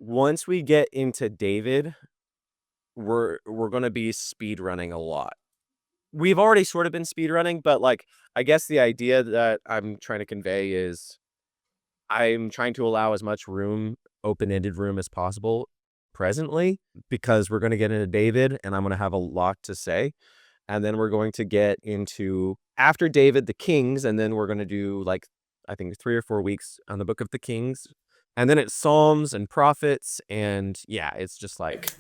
once we get into David, we're gonna be speed running a lot. We've already sort of been speed running, but like I guess the idea that I'm trying to convey is I'm trying to allow as much room, open-ended room as possible presently, because we're gonna get into David and I'm gonna have a lot to say. And then we're going to get into after David, the Kings, and then we're gonna do like I think 3 or 4 weeks on the book of the Kings. And then it's Psalms and prophets, and yeah, it's just like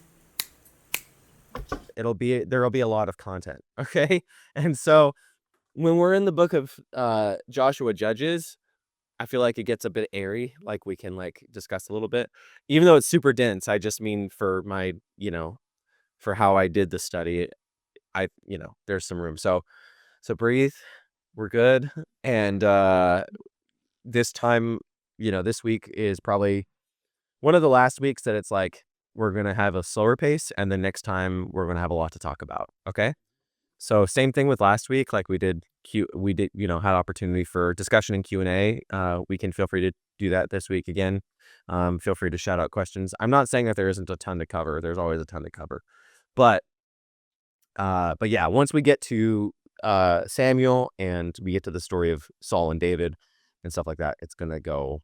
there'll be a lot of content. Okay. And so when we're in the book of Joshua Judges, I feel like it gets a bit airy, like we can like discuss a little bit. Even though it's super dense, I just mean for my, for how I did the study, there's some room. So breathe. We're good. And this time, this week is probably one of the last weeks that it's like we're going to have a slower pace, and the next time we're going to have a lot to talk about. Okay? So same thing with last week, like we did, had opportunity for discussion and Q&A. We can feel free to do that this week again. Feel free to shout out questions. I'm not saying that there isn't a ton to cover. There's always a ton to cover. But yeah, once we get to Samuel and we get to the story of Saul and David and stuff like that, it's going to go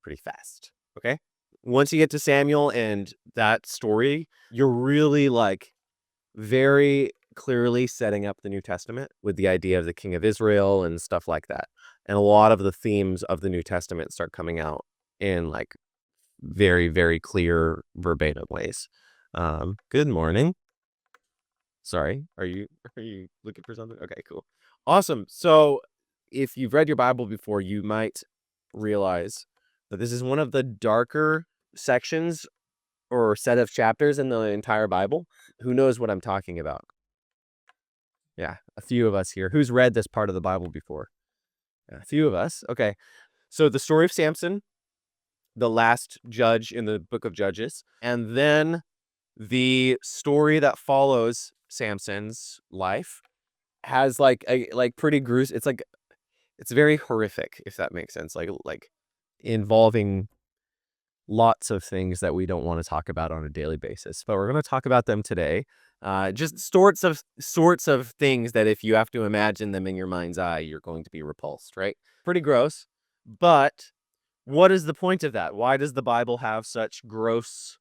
pretty fast. Okay? Once you get to Samuel and that story, you're really like very clearly setting up the New Testament with the idea of the King of Israel and stuff like that. And a lot of the themes of the New Testament start coming out in like very, very clear verbatim ways. Good morning. Sorry, are you looking for something? Okay, cool. Awesome. So if you've read your Bible before, you might realize that this is one of the darker sections or set of chapters in the entire Bible. Who knows what I'm talking about? Yeah, a few of us here. Who's read this part of the Bible before? Yeah, a few of us. Okay. So the story of Samson, the last judge in the book of Judges, and then the story that follows Samson's life has like a pretty gruesome. It's very horrific, if that makes sense. Like involving lots of things that we don't want to talk about on a daily basis, but we're going to talk about them today. Just sorts of things that if you have to imagine them in your mind's eye, you're going to be repulsed, right? Pretty gross. But what is the point of that? Why does the Bible have such gross?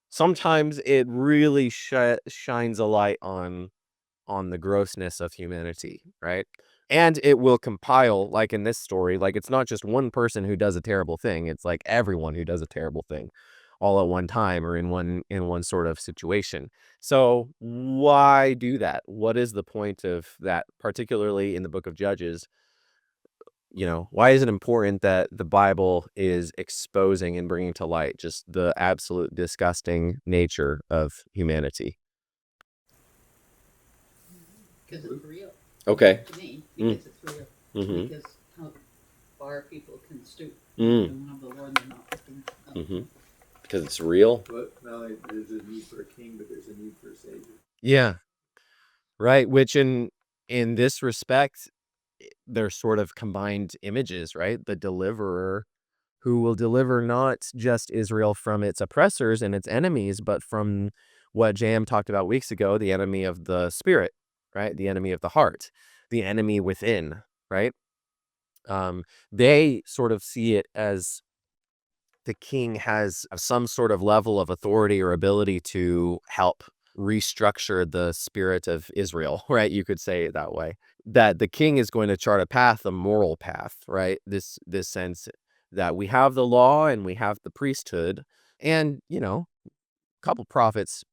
Sometimes it really shines a light on the grossness of humanity, right? And it will compile, like in this story, like it's not just one person who does a terrible thing. It's like everyone who does a terrible thing all at one time or in one sort of situation. So why do that? What is the point of that, particularly in the book of Judges? Why is it important that the Bible is exposing and bringing to light just the absolute disgusting nature of humanity? Because it's real. Okay. To me, because it's real. Mm-hmm. Because how far people can stoop Mm. and have the Lord they're not looking up. Mm-hmm. Because it's real. But not only there's a need for a king, but there's a need for a savior. Yeah. Right. Which in this respect, they're sort of combined images, right? The deliverer who will deliver not just Israel from its oppressors and its enemies, but from what JM talked about weeks ago, the enemy of the spirit, right? The enemy of the heart, the enemy within, right? They sort of see it as the king has some sort of level of authority or ability to help restructure the spirit of Israel, right? You could say it that way. That the king is going to chart a path, a moral path, right? This sense that we have the law and we have the priesthood, and a couple prophets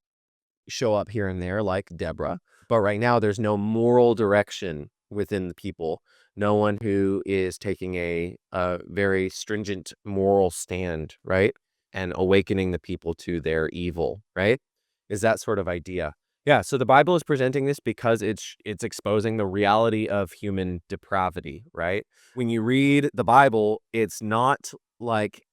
show up here and there, like Deborah. But right now, there's no moral direction within the people. No one who is taking a very stringent moral stand, right? And awakening the people to their evil, right? Is that sort of idea. Yeah, so the Bible is presenting this because it's exposing the reality of human depravity, right? When you read the Bible, it's not like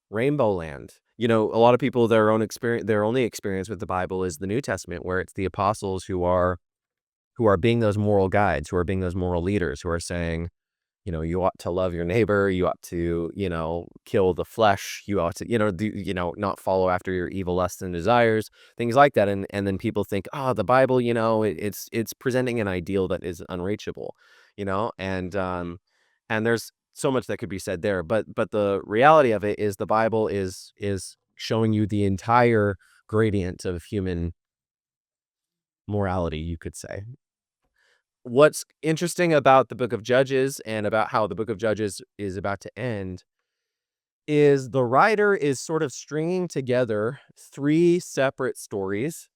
Rainbow Land. A lot of people, their only experience with the Bible is the New Testament, where it's the apostles who are being those moral guides, who are being those moral leaders, who are saying, you ought to love your neighbor, you ought to, kill the flesh, you ought to, not follow after your evil lusts and desires, things like that. And then people think, oh, the Bible, it's presenting an ideal that is unreachable, and there's so much that could be said there. But the reality of it is the Bible is showing you the entire gradient of human morality, you could say. What's interesting about the book of Judges and about how the book of Judges is about to end is the writer is sort of stringing together 3 separate stories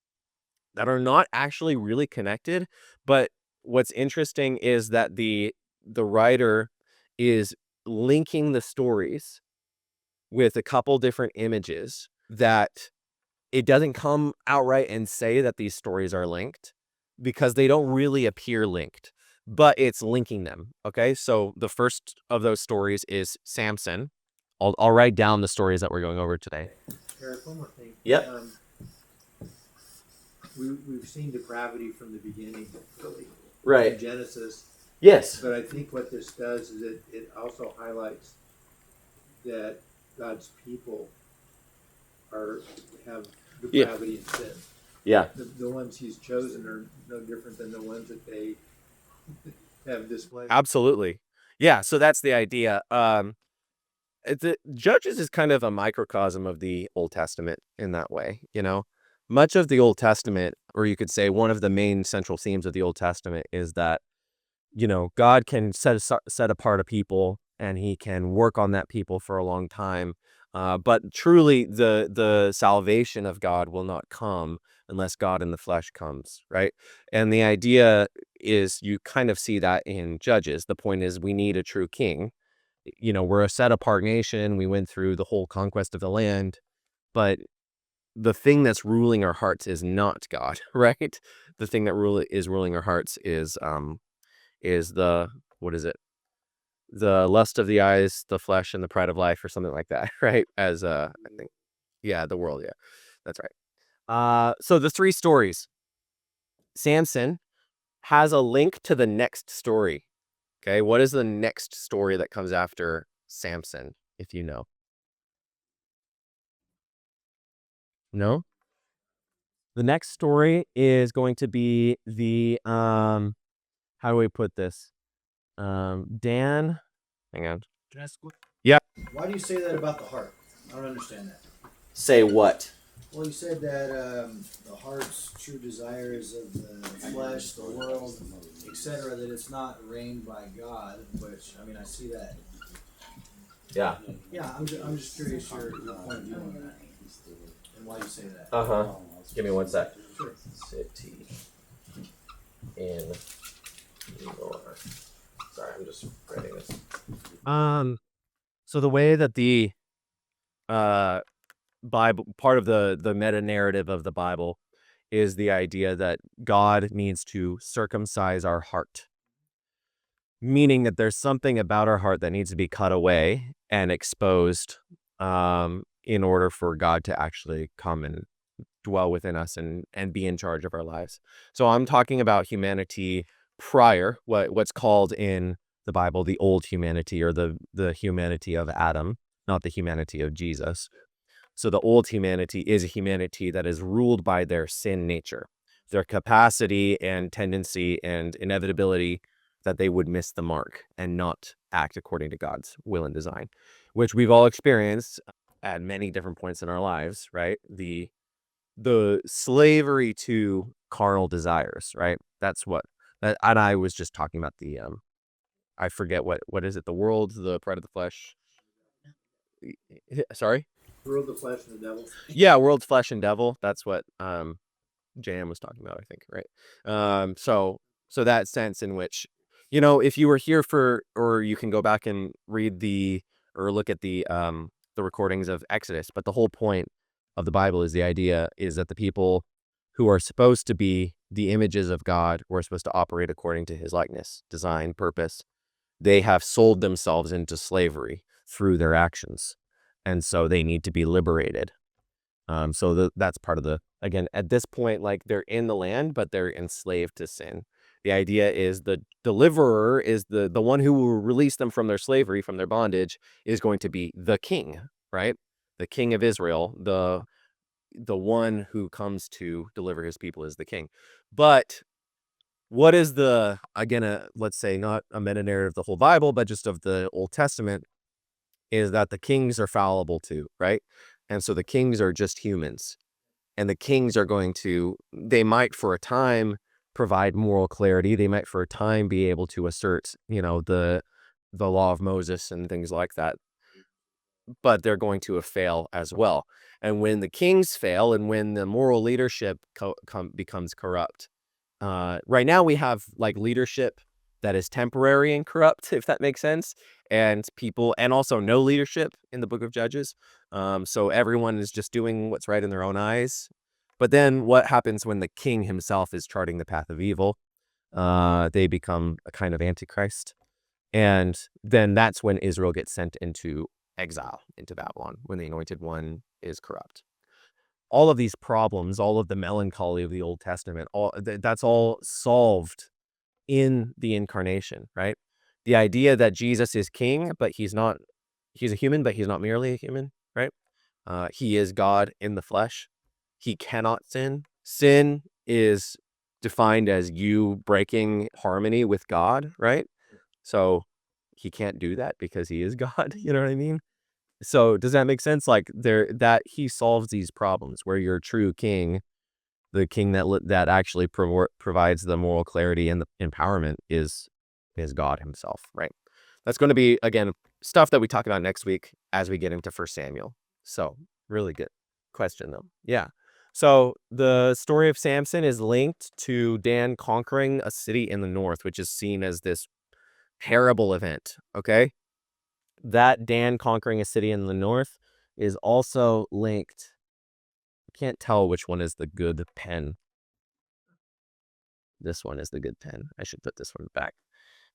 that are not actually really connected. But what's interesting is that the writer is linking the stories with a couple different images that it doesn't come outright and say that these stories are linked because they don't really appear linked, but it's linking them. Okay. So the first of those stories is Samson. I'll write down the stories that we're going over today. Eric, one more thing. Yep. We've seen depravity from the beginning, really. Right. In Genesis. Yes. But I think what this does is it also highlights that God's people have depravity and sin. Yeah. The ones he's chosen are no different than the ones that they have displayed. Absolutely. Yeah. So that's the idea. Judges is kind of a microcosm of the Old Testament in that way. Much of the Old Testament, or you could say one of the main central themes of the Old Testament is that, God can set apart a people and he can work on that people for a long time. But truly the salvation of God will not come unless God in the flesh comes, right? And the idea is you kind of see that in Judges. The point is we need a true king. We're a set apart nation. We went through the whole conquest of the land, but the thing that's ruling our hearts is not God, right? The thing that is ruling our hearts is what is it? The lust of the eyes, the flesh, and the pride of life, or something like that, right? As I think, yeah, the world, yeah, that's right. So the 3 stories, Samson has a link to the next story. Okay, what is the next story that comes after Samson, if you know? No? The next story is going to be the how do we put this? Dan, hang on. Can I ask what? Yeah. Why do you say that about the heart? I don't understand that. Say what? Well, you said that the heart's true desires of the flesh, the world, etc., that it's not reigned by God, which, I see that. Yeah. Yeah, I'm just curious your point of view on that and why you say that. Uh-huh. Give me one sec. Sure. City in your. Sorry, I'm just writing this. So the way that the Bible, part of the meta narrative of the Bible, is the idea that God needs to circumcise our heart, meaning that there's something about our heart that needs to be cut away and exposed in order for God to actually come and dwell within us and be in charge of our lives. So I'm talking about humanity prior, what's called in the Bible the old humanity, or the humanity of Adam, not the humanity of Jesus. So the old humanity is a humanity that is ruled by their sin nature, their capacity and tendency and inevitability that they would miss the mark and not act according to God's will and design, which we've all experienced at many different points in our lives, right? The slavery to carnal desires, right? That's what that, and I was just talking about the I forget what is it? The world, the pride of the flesh. Sorry? World, the flesh, and the devil. Yeah, world, flesh, and devil. That's what JM was talking about, I think, right? So that sense in which, if you were here or you can go back and read or look at the recordings of Exodus, but the whole point of the Bible is the idea is that the people who are supposed to be the images of God, who are supposed to operate according to his likeness, design, purpose, they have sold themselves into slavery through their actions. And so they need to be liberated. So that's part of again, at this point, like they're in the land, but they're enslaved to sin. The idea is the deliverer is the one who will release them from their slavery, from their bondage, is going to be the king, right? The king of Israel, the one who comes to deliver his people is the king. But what is the, again, let's say not a meta-narrative of the whole Bible, but just of the Old Testament, is that the kings are fallible too, right? And so the kings are just humans. And the kings are going to, they might for a time provide moral clarity. They might for a time be able to assert, the law of Moses and things like that. But they're going to fail as well. And when the kings fail and when the moral leadership becomes corrupt, right now we have like leadership that is temporary and corrupt, if that makes sense, and also no leadership in the book of Judges. So everyone is just doing what's right in their own eyes. But then what happens when the king himself is charting the path of evil? They become a kind of antichrist. And then that's when Israel gets sent into exile, into Babylon, when the anointed one is corrupt. All of these problems, all of the melancholy of the Old Testament, that's all solved in the incarnation, right? The idea that Jesus is king, but he's a human, but he's not merely a human, right? He is God in the flesh. He cannot sin. Sin is defined as you breaking harmony with God, right? So he can't do that because he is God. You know what I mean? So does that make sense? Like that he solves these problems where your true king, the king that actually provides the moral clarity and the empowerment is God himself, right? That's going to be, again, stuff that we talk about next week as we get into 1 Samuel. So really good question though. Yeah. So the story of Samson is linked to Dan conquering a city in the north, which is seen as this terrible event. Okay. That Dan conquering a city in the north is also linked. I can't tell which one is the good pen. This one is the good pen. I should put this one back.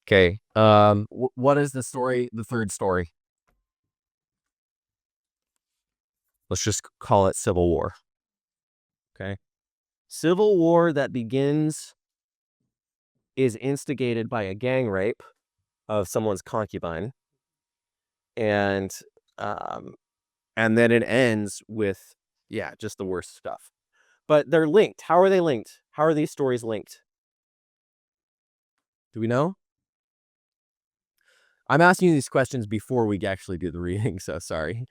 Okay. What is the story? The third story. Let's just call it Civil War. Okay. Civil War that begins is instigated by a gang rape of someone's concubine. And then it ends with, just the worst stuff. But they're linked. How are they linked? How are these stories linked? Do we know? I'm asking you these questions before we actually do the reading, so sorry.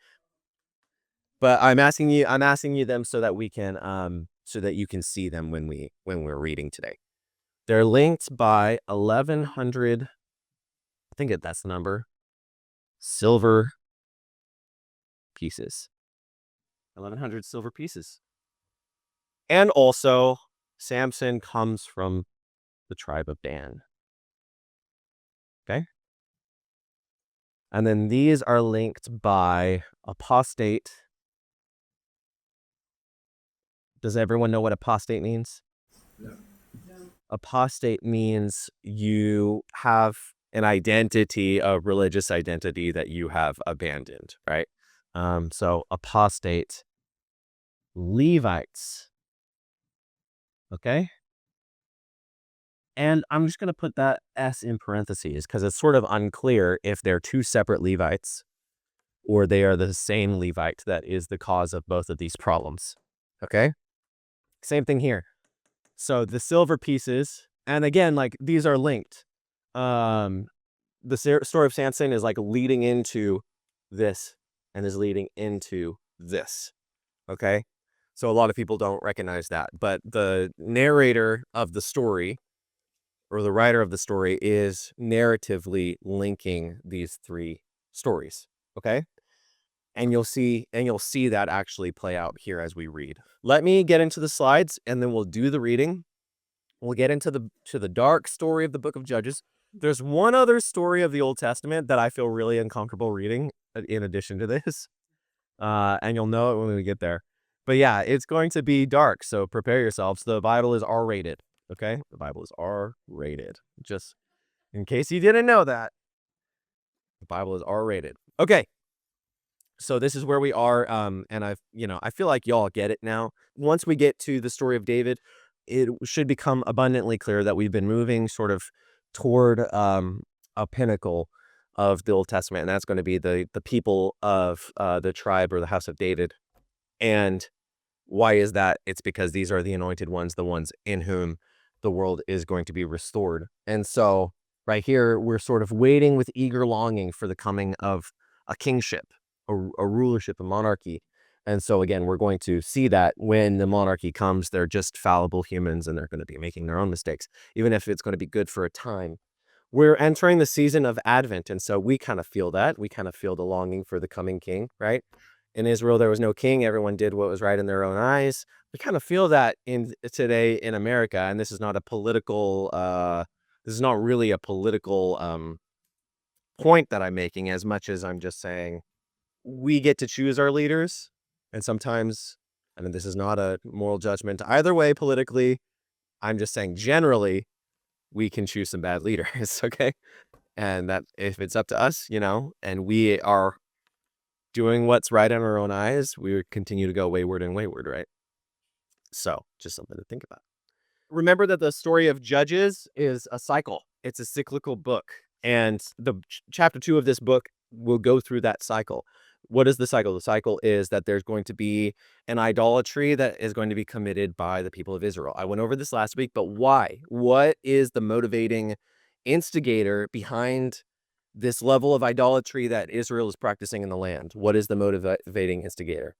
But I'm asking you them so that we can so that you can see them when we're reading today. They're linked by 1,100, I think that's the number, silver pieces. 1,100 silver pieces. And also, Samson comes from the tribe of Dan. Okay? And then these are linked by apostate. Does everyone know what apostate means? No. Apostate means you have an identity, a religious identity that you have abandoned, right? So apostate Levites. Okay? And I'm just going to put that S in parentheses because it's sort of unclear if they're two separate Levites or they are the same Levite that is the cause of both of these problems. Okay? Same thing here. So the silver pieces, and again, like these are linked. The story of Samson is like leading into this and is leading into this. Okay? So a lot of people don't recognize that, but the narrator of the story or the writer of the story is narratively linking these three stories. Okay? And you'll see that actually play out here as we read. Let me get into the slides and then we'll do the reading. We'll get into the dark story of the book of Judges. There's one other story of the Old Testament that I feel really uncomfortable reading in addition to this. And you'll know it when we get there. But yeah, it's going to be dark, so prepare yourselves. The Bible is R-rated, okay? The Bible is R-rated. Just in case you didn't know that, the Bible is R-rated. Okay. So this is where we are, and I feel like y'all get it now. Once we get to the story of David, it should become abundantly clear that we've been moving sort of toward a pinnacle of the Old Testament, and that's going to be the people of the tribe or the house of David. And why is that? It's because these are the anointed ones, the ones in whom the world is going to be restored. And so right here, we're sort of waiting with eager longing for the coming of a kingship, a rulership, a monarchy. And so again, we're going to see that when the monarchy comes, they're just fallible humans and they're going to be making their own mistakes, even if it's going to be good for a time. We're entering the season of Advent, and so we kind of feel that. We kind of feel the longing for the coming king, right? In Israel, there was no king. Everyone did what was right in their own eyes. We kind of feel that in today in America, and this is not a political, this is not really a political point that I'm making as much as I'm just saying we get to choose our leaders. And sometimes, I mean, this is not a moral judgment either way politically. I'm just saying generally, we can choose some bad leaders, okay? And that if it's up to us, and we are doing what's right in our own eyes, we would continue to go wayward and wayward, right? So just something to think about. Remember that the story of Judges is a cycle. It's a cyclical book. And the chapter 2 of this book will go through that cycle. What is the cycle? The cycle is that there's going to be an idolatry that is going to be committed by the people of Israel. I went over this last week, but why? What is the motivating instigator behind this level of idolatry that Israel is practicing in the land? What is the motivating instigator?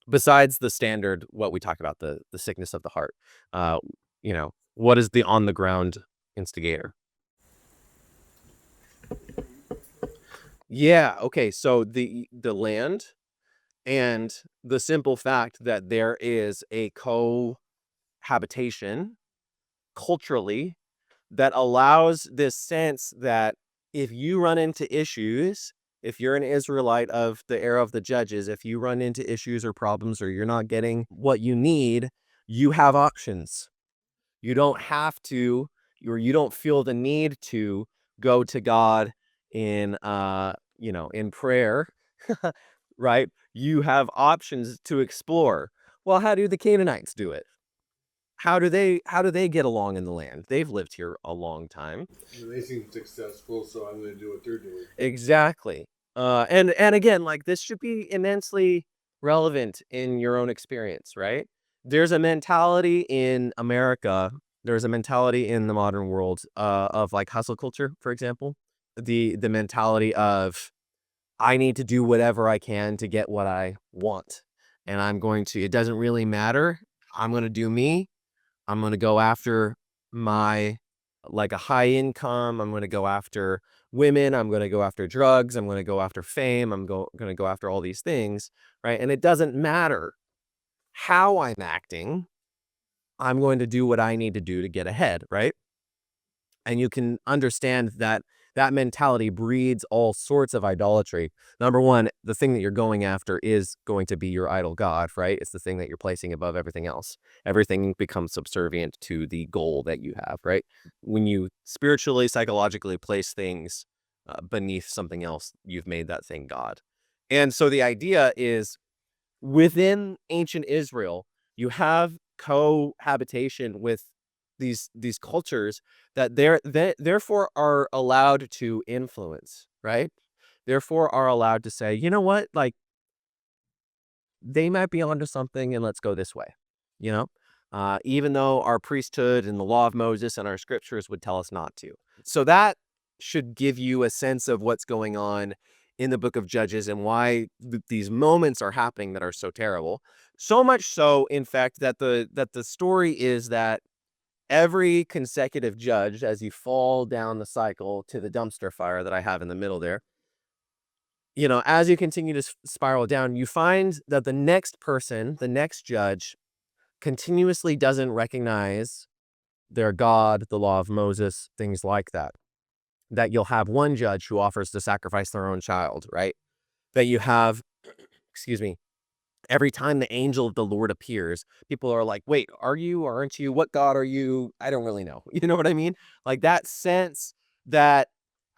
Besides the standard, what we talk about, the sickness of the heart, what is the on the ground instigator? Yeah, okay, so the land and the simple fact that there is a cohabitation culturally that allows this sense that if you run into issues, if you're an Israelite of the era of the Judges, if you run into issues or problems or you're not getting what you need, you have options. You don't have to, or you don't feel the need to go to God in in prayer, right? You have options to explore. Well, how do the Canaanites do it? How do they get along in the land? They've lived here a long time. They seem successful, so I'm going to do what they're doing. Exactly. And again, like this should be immensely relevant in your own experience, right? There's a mentality in America, there's a mentality in the modern world of like hustle culture, for example. The mentality of I need to do whatever I can to get what I want. And it doesn't really matter. I'm going to do me. I'm going to go after my like a high income. I'm going to go after women. I'm going to go after drugs. I'm going to go after fame. I'm going to go after all these things, right? And it doesn't matter how I'm acting. I'm going to do what I need to do to get ahead, right? And you can understand that that mentality breeds all sorts of idolatry. Number one, the thing that you're going after is going to be your idol god, right? It's the thing that you're placing above everything else. Everything becomes subservient to the goal that you have, right? When you spiritually, psychologically place things beneath something else, you've made that thing God. And so the idea is within ancient Israel, you have cohabitation with these cultures that therefore are allowed to influence, right? Therefore are allowed to say, you know what, like they might be onto something, and let's go this way, you know. Even though our priesthood and the law of Moses and our scriptures would tell us not to. So that should give you a sense of what's going on in the book of Judges and why these moments are happening that are so terrible. So much so, in fact, that the story is that every consecutive judge, as you fall down the cycle to the dumpster fire that I have in the middle there, as you continue to spiral down, you find that the next person, the next judge, continuously doesn't recognize their God, the law of Moses, things like that. That you'll have one judge who offers to sacrifice their own child, right? That you have, excuse me, every time the angel of the Lord appears, people are like, wait, are you or aren't you? What God are you? I don't really know. You know what I mean? Like that sense that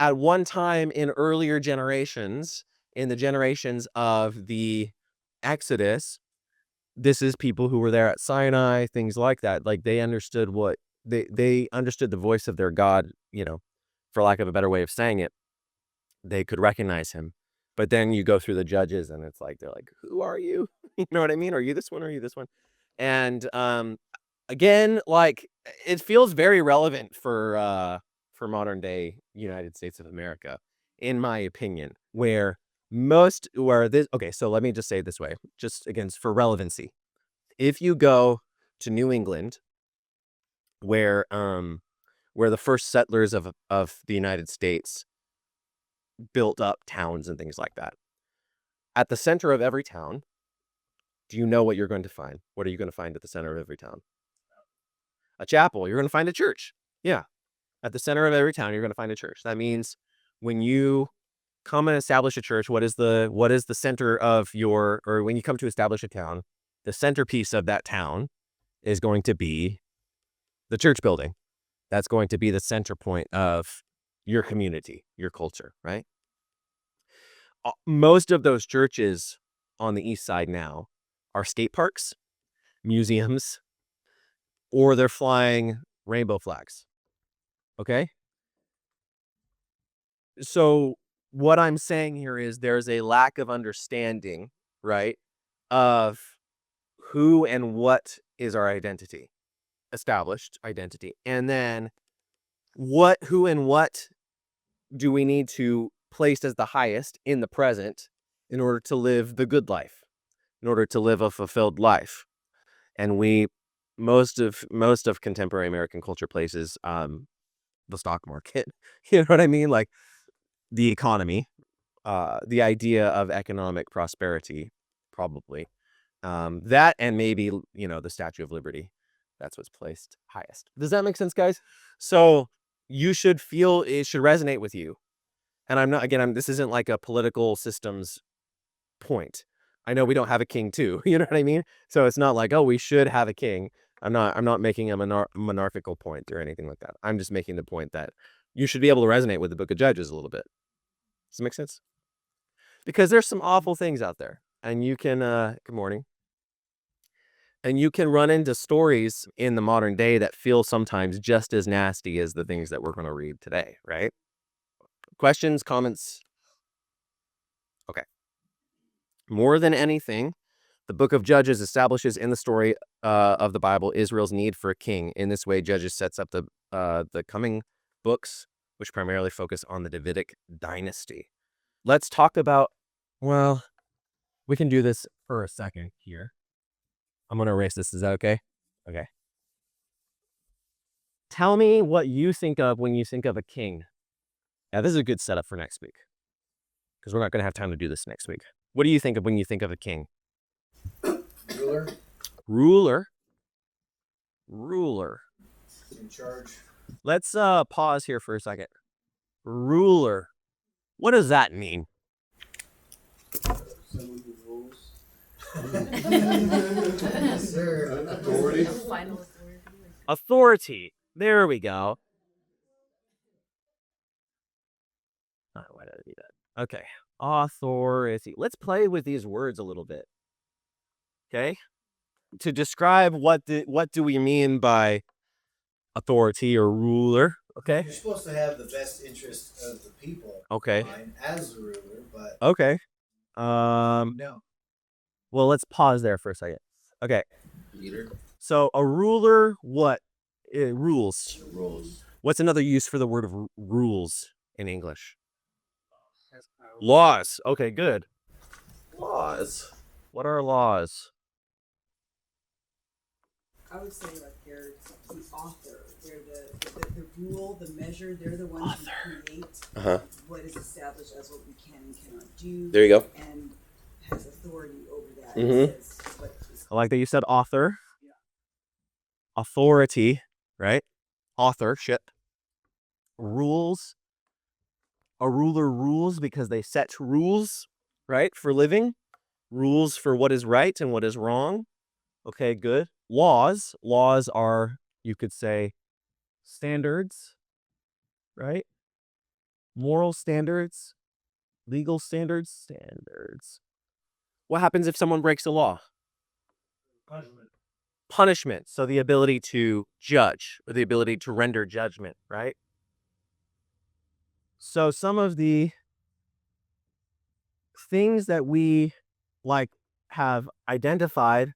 at one time in earlier generations, in the generations of the Exodus, this is people who were there at Sinai, things like that. Like they understood what they understood the voice of their God, for lack of a better way of saying it. They could recognize him. But then you go through the judges and it's like, they're like, who are you? You know what I mean? Are you this one? Are you this one? And again, like it feels very relevant for modern day United States of America, in my opinion, okay, so let me just say it this way, just again for relevancy. If you go to New England, where the first settlers of the United States built up towns and things like that, at the center of every town, do you know what you're going to find? What are you going to find at the center of every town? A chapel. You're going to find a church. Yeah. At the center of every town, you're going to find a church. That means when you come and establish a church, what is the center of or when you come to establish a town, the centerpiece of that town is going to be the church building. That's going to be the center point of your community, your culture, right? Most of those churches on the east side now are skate parks, museums, or they're flying rainbow flags. Okay? So what I'm saying here is there's a lack of understanding, right, of who and what is our identity, established identity. And then who and what do we need to place as the highest in the present in order to live the good life, in order to live a fulfilled life. And most of contemporary American culture places the stock market, you know what I mean? Like the economy, the idea of economic prosperity, probably. That and maybe, the Statue of Liberty. That's what's placed highest. Does that make sense, guys? So you should feel it should resonate with you. And this isn't like a political systems point. I know we don't have a king too. You know what I mean? So it's not like, oh, we should have a king. I'm not making a monarchical point or anything like that. I'm just making the point that you should be able to resonate with the book of Judges a little bit. Does it make sense? Because there's some awful things out there. And you can, good morning. And you can run into stories in the modern day that feel sometimes just as nasty as the things that we're going to read today, right? Questions, comments? Okay. More than anything, the book of Judges establishes in the story of the Bible Israel's need for a king. In this way, Judges sets up the coming books, which primarily focus on the Davidic dynasty. Let's talk about, well, we can do this for a second here. I'm going to erase this. Is that okay? Okay. Tell me what you think of when you think of a king. Now, this is a good setup for next week, because we're not going to have time to do this next week. What do you think of when you think of a king? Ruler. In charge. Let's pause here for a second. Ruler. What does that mean? Someone who rules. Yes, sir. Authority. Final authority. Authority. There we go. Oh, why did I do that? Okay. Authority. Let's play with these words a little bit. Okay? To describe what do we mean by authority or ruler? Okay? You're supposed to have the best interest of the people Okay. in mind as the ruler, but Okay. no. Well, let's pause there for a second. Okay. Leader. So a ruler, what? Rules. Rules. What's another use for the word of rules in English? Laws. Okay, good. Laws. What are laws? I would say like they're the author. They're the rule, the measure. They're the ones who create what is established as what we can and cannot do. There you go. And has authority over that. Mhm. Says what is I like that you said author. Yeah. Authority, right? Authorship. Rules. A ruler rules because they set rules, right, for living. Rules for what is right and what is wrong. Okay, good. Laws. Laws are, you could say, standards, right? Moral standards. Legal standards. Standards. What happens if someone breaks a law? Punishment. So the ability to judge, or the ability to render judgment, right? So some of the things that we like have identified,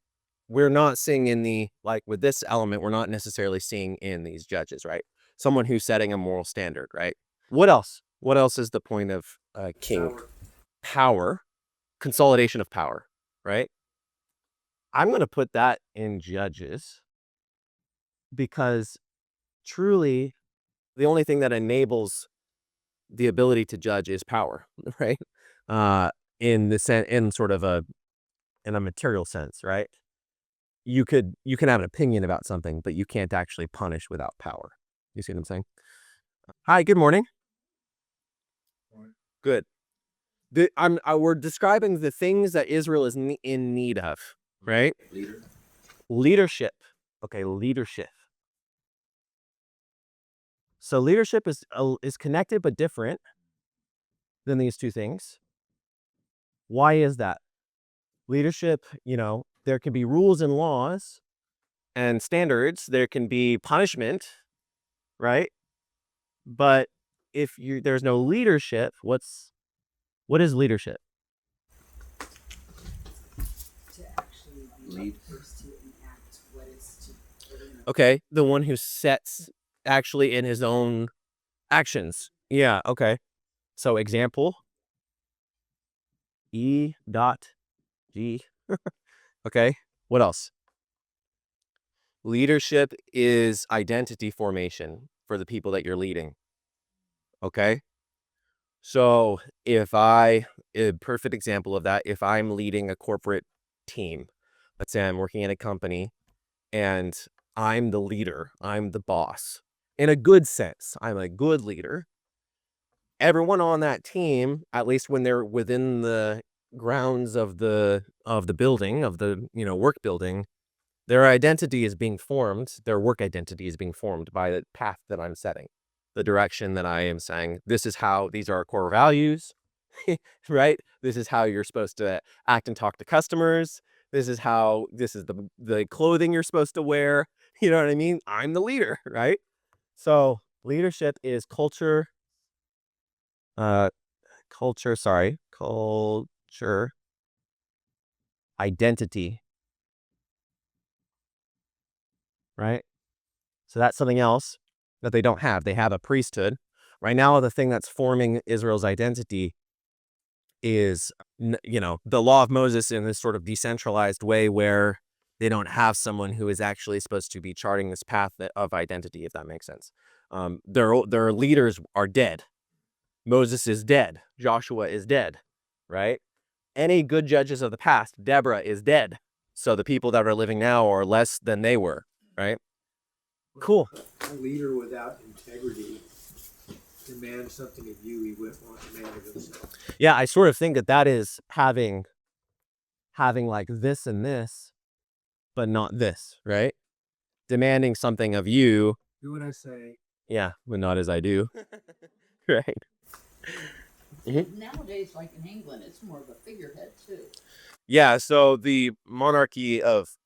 we're not seeing in the, like with this element, we're not necessarily seeing in these judges, right? Someone who's setting a moral standard, right? What else? What else is the point of king? Power, consolidation of power, right? I'm going to put that in judges because truly the only thing that enables the ability to judge is power, right? In the sense, in sort of in a material sense, right? You can have an opinion about something, but you can't actually punish without power. You see what I'm saying? Hi, good morning. Good. We're describing the things that Israel is in need of, right? Leadership. Okay, leadership. So leadership is connected but different than these two things. Why is that? Leadership, there can be rules and laws and standards. There can be punishment, right? But if there's no leadership, what is leadership? To actually be the first to enact what is to. Okay, the one who sets actually in his own actions. Yeah, okay. So example, E.G. Okay, what else? Leadership is identity formation for the people that you're leading. Okay? So a perfect example of that, if I'm leading a corporate team, let's say I'm working in a company and I'm the leader, I'm the boss. In a good sense, I'm a good leader. Everyone on that team, at least when they're within the grounds of the building, of the work building, their identity is being formed, their work identity is being formed by the path that I'm setting, the direction that I am saying, these are our core values, right? This is how you're supposed to act and talk to customers. This is the clothing you're supposed to wear. You know what I mean? I'm the leader, right? So leadership is culture, identity, right? So that's something else that they don't have. They have a priesthood. Right now, the thing that's forming Israel's identity is, the law of Moses in this sort of decentralized way where they don't have someone who is actually supposed to be charting this path of identity, if that makes sense. Their leaders are dead. Moses is dead. Joshua is dead, right? Any good judges of the past, Deborah is dead. So the people that are living now are less than they were, right? Cool. A leader without integrity demands something of you he wouldn't want to demand of himself. Yeah, I sort of think that is having like this and this, but not this, right? Demanding something of you. Do what I say. Yeah, but not as I do. Right. Nowadays, like in England, it's more of a figurehead too. Yeah, so the monarchy of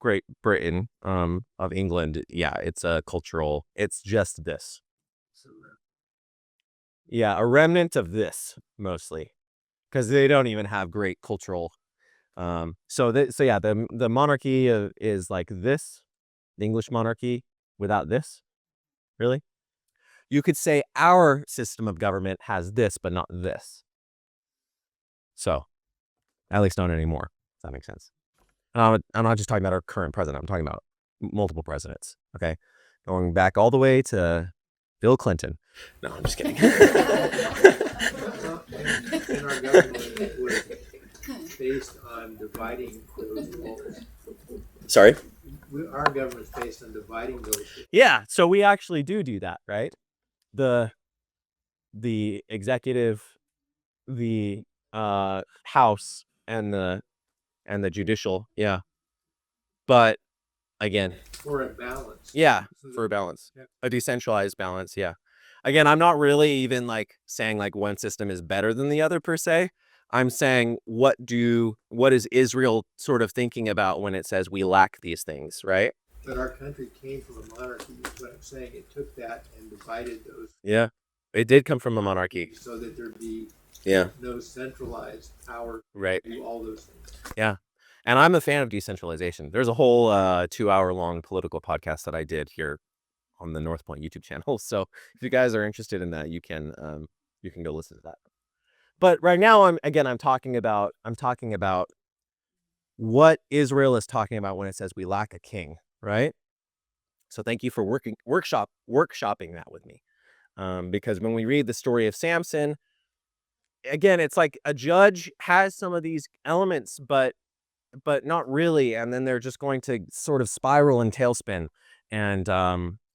Great Britain, of England, yeah, it's it's just this. Yeah, a remnant of this mostly, because they don't even have great cultural. So the monarchy is like this, the English monarchy without this, really. You could say our system of government has this, but not this. So, at least not anymore. If that makes sense. I'm not just talking about our current president. I'm talking about multiple presidents. Okay, going back all the way to Bill Clinton. No, I'm just kidding. And our government was based on dividing those roles. Sorry? Our government's based on dividing those. Yeah, so we actually do that, right? The executive, the House, and the judicial, yeah. But again, For a balance. yeah, for a balance, Yeah. a decentralized balance, yeah. Again, I'm not really even like saying like one system is better than the other per se. I'm saying, what is Israel sort of thinking about when it says we lack these things, right? But our country came from a monarchy, is what I'm saying. It took that and divided those. Yeah. It did come from a monarchy. So that there'd be Yeah. no centralized power Right. to do all those things. Yeah. And I'm a fan of decentralization. There's a whole 2-hour-long political podcast that I did here on the North Point YouTube channel. So if you guys are interested in that, you can go listen to that. But right now I'm talking about what Israel is talking about when it says we lack a king, right? So thank you for workshopping that with me. Because when we read the story of Samson, again, it's like a judge has some of these elements, but not really, and then they're just going to sort of spiral and tailspin, and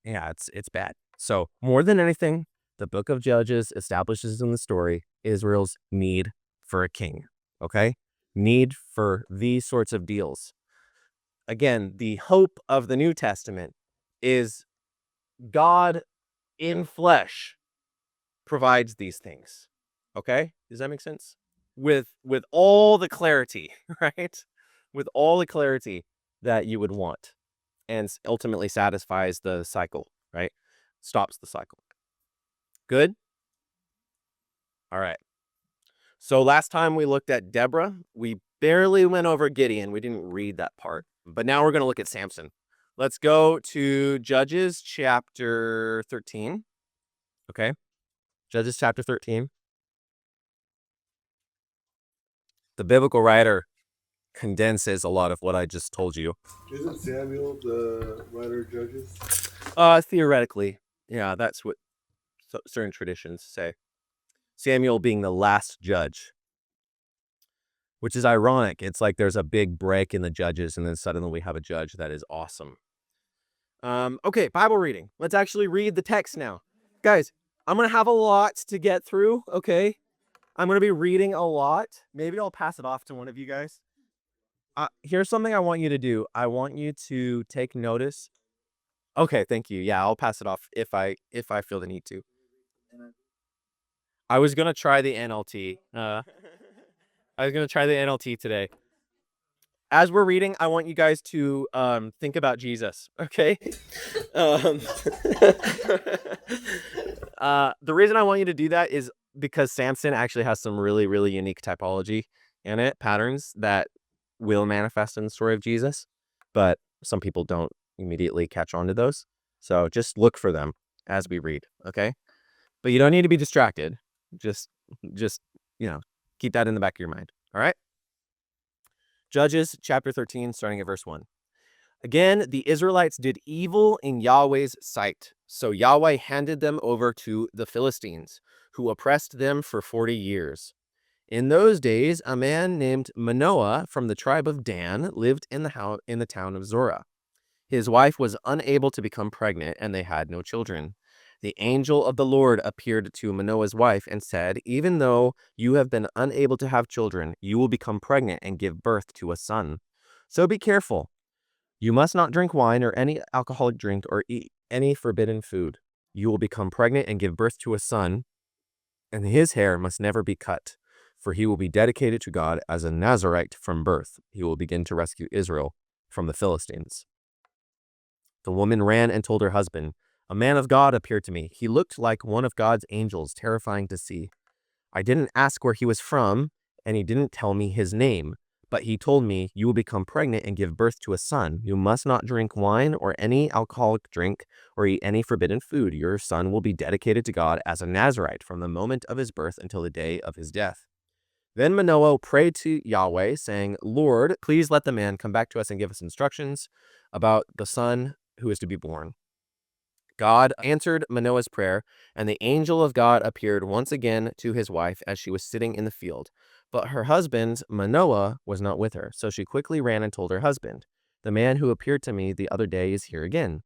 yeah, it's bad. So more than anything, the book of Judges establishes in the story Israel's need for a king. Okay, need for these sorts of deals. Again, the hope of the New Testament is God in flesh provides these things. Okay, does that make sense? With all the clarity, right? With all the clarity that you would want, and ultimately satisfies the cycle, right? Stops the cycle. Good? All right. So last time we looked at Deborah, we barely went over Gideon. We didn't read that part. But now we're going to look at Samson. Let's go to Judges chapter 13. Okay? Judges chapter 13. The biblical writer condenses a lot of what I just told you. Isn't Samuel the writer of Judges? Theoretically, yeah, that's what certain traditions say. Samuel being the last judge, which is ironic. It's like there's a big break in the judges, and then suddenly we have a judge that is awesome. Okay, Bible reading. Let's actually read the text now. Guys, I'm going to have a lot to get through, okay? I'm going to be reading a lot. Maybe I'll pass it off to one of you guys. Here's something I want you to do. I want you to take notice. Okay, thank you. Yeah, I'll pass it off if I feel the need to. I was going to try the NLT. Today. As we're reading, I want you guys to think about Jesus, okay? The reason I want you to do that is because Samson actually has some really, really unique typology in it, patterns that will manifest in the story of Jesus, but some people don't immediately catch on to those. So just look for them as we read, okay? But you don't need to be distracted. Just keep that in the back of your mind, all right? Judges chapter 13, starting at verse 1. Again, the Israelites did evil in Yahweh's sight. So Yahweh handed them over to the Philistines, who oppressed them for 40 years. In those days, a man named Manoah from the tribe of Dan lived in the town of Zorah. His wife was unable to become pregnant, and they had no children. The angel of the Lord appeared to Manoah's wife and said, "Even though you have been unable to have children, you will become pregnant and give birth to a son. So be careful. You must not drink wine or any alcoholic drink or eat any forbidden food. You will become pregnant and give birth to a son, and his hair must never be cut, for he will be dedicated to God as a Nazirite from birth. He will begin to rescue Israel from the Philistines." The woman ran and told her husband, "A man of God appeared to me. He looked like one of God's angels, terrifying to see. I didn't ask where he was from, and he didn't tell me his name. But he told me, 'You will become pregnant and give birth to a son. You must not drink wine or any alcoholic drink or eat any forbidden food. Your son will be dedicated to God as a Nazirite from the moment of his birth until the day of his death.' Then Manoah prayed to Yahweh, saying, 'Lord, please let the man come back to us and give us instructions about the son who is to be born.' God answered Manoah's prayer, and the angel of God appeared once again to his wife as she was sitting in the field. But her husband, Manoah, was not with her, so she quickly ran and told her husband, 'The man who appeared to me the other day is here again.'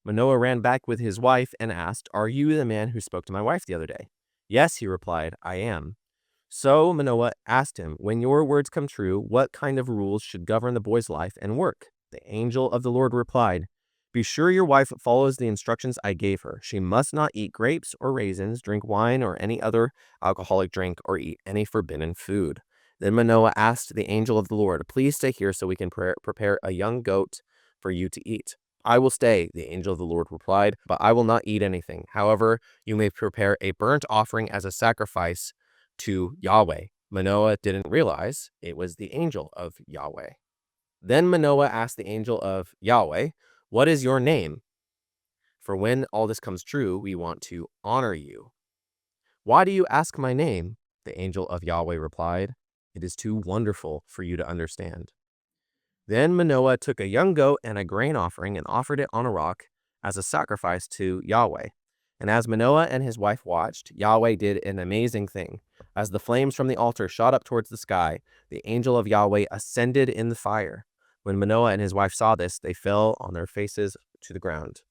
Manoah ran back with his wife and asked, 'Are you the man who spoke to my wife the other day?' 'Yes,' he replied, 'I am.' So Manoah asked him, 'When your words come true, what kind of rules should govern the boy's life and work?' The angel of the Lord replied, 'Be sure your wife follows the instructions I gave her. She must not eat grapes or raisins, drink wine or any other alcoholic drink, or eat any forbidden food. Then Manoah asked the angel of the Lord, "Please stay here so we can prepare a young goat for you to eat." "I will stay," the angel of the Lord replied, "but I will not eat anything. However, you may prepare a burnt offering as a sacrifice to Yahweh." Manoah didn't realize it was the angel of Yahweh. Then Manoah asked the angel of Yahweh, "What is your name? For when all this comes true, we want to honor you." "Why do you ask my name?" the angel of Yahweh replied. "It is too wonderful for you to understand." Then Manoah took a young goat and a grain offering and offered it on a rock as a sacrifice to Yahweh. And as Manoah and his wife watched, Yahweh did an amazing thing. As the flames from the altar shot up towards the sky, the angel of Yahweh ascended in the fire. When Manoah and his wife saw this, they fell on their faces to the ground.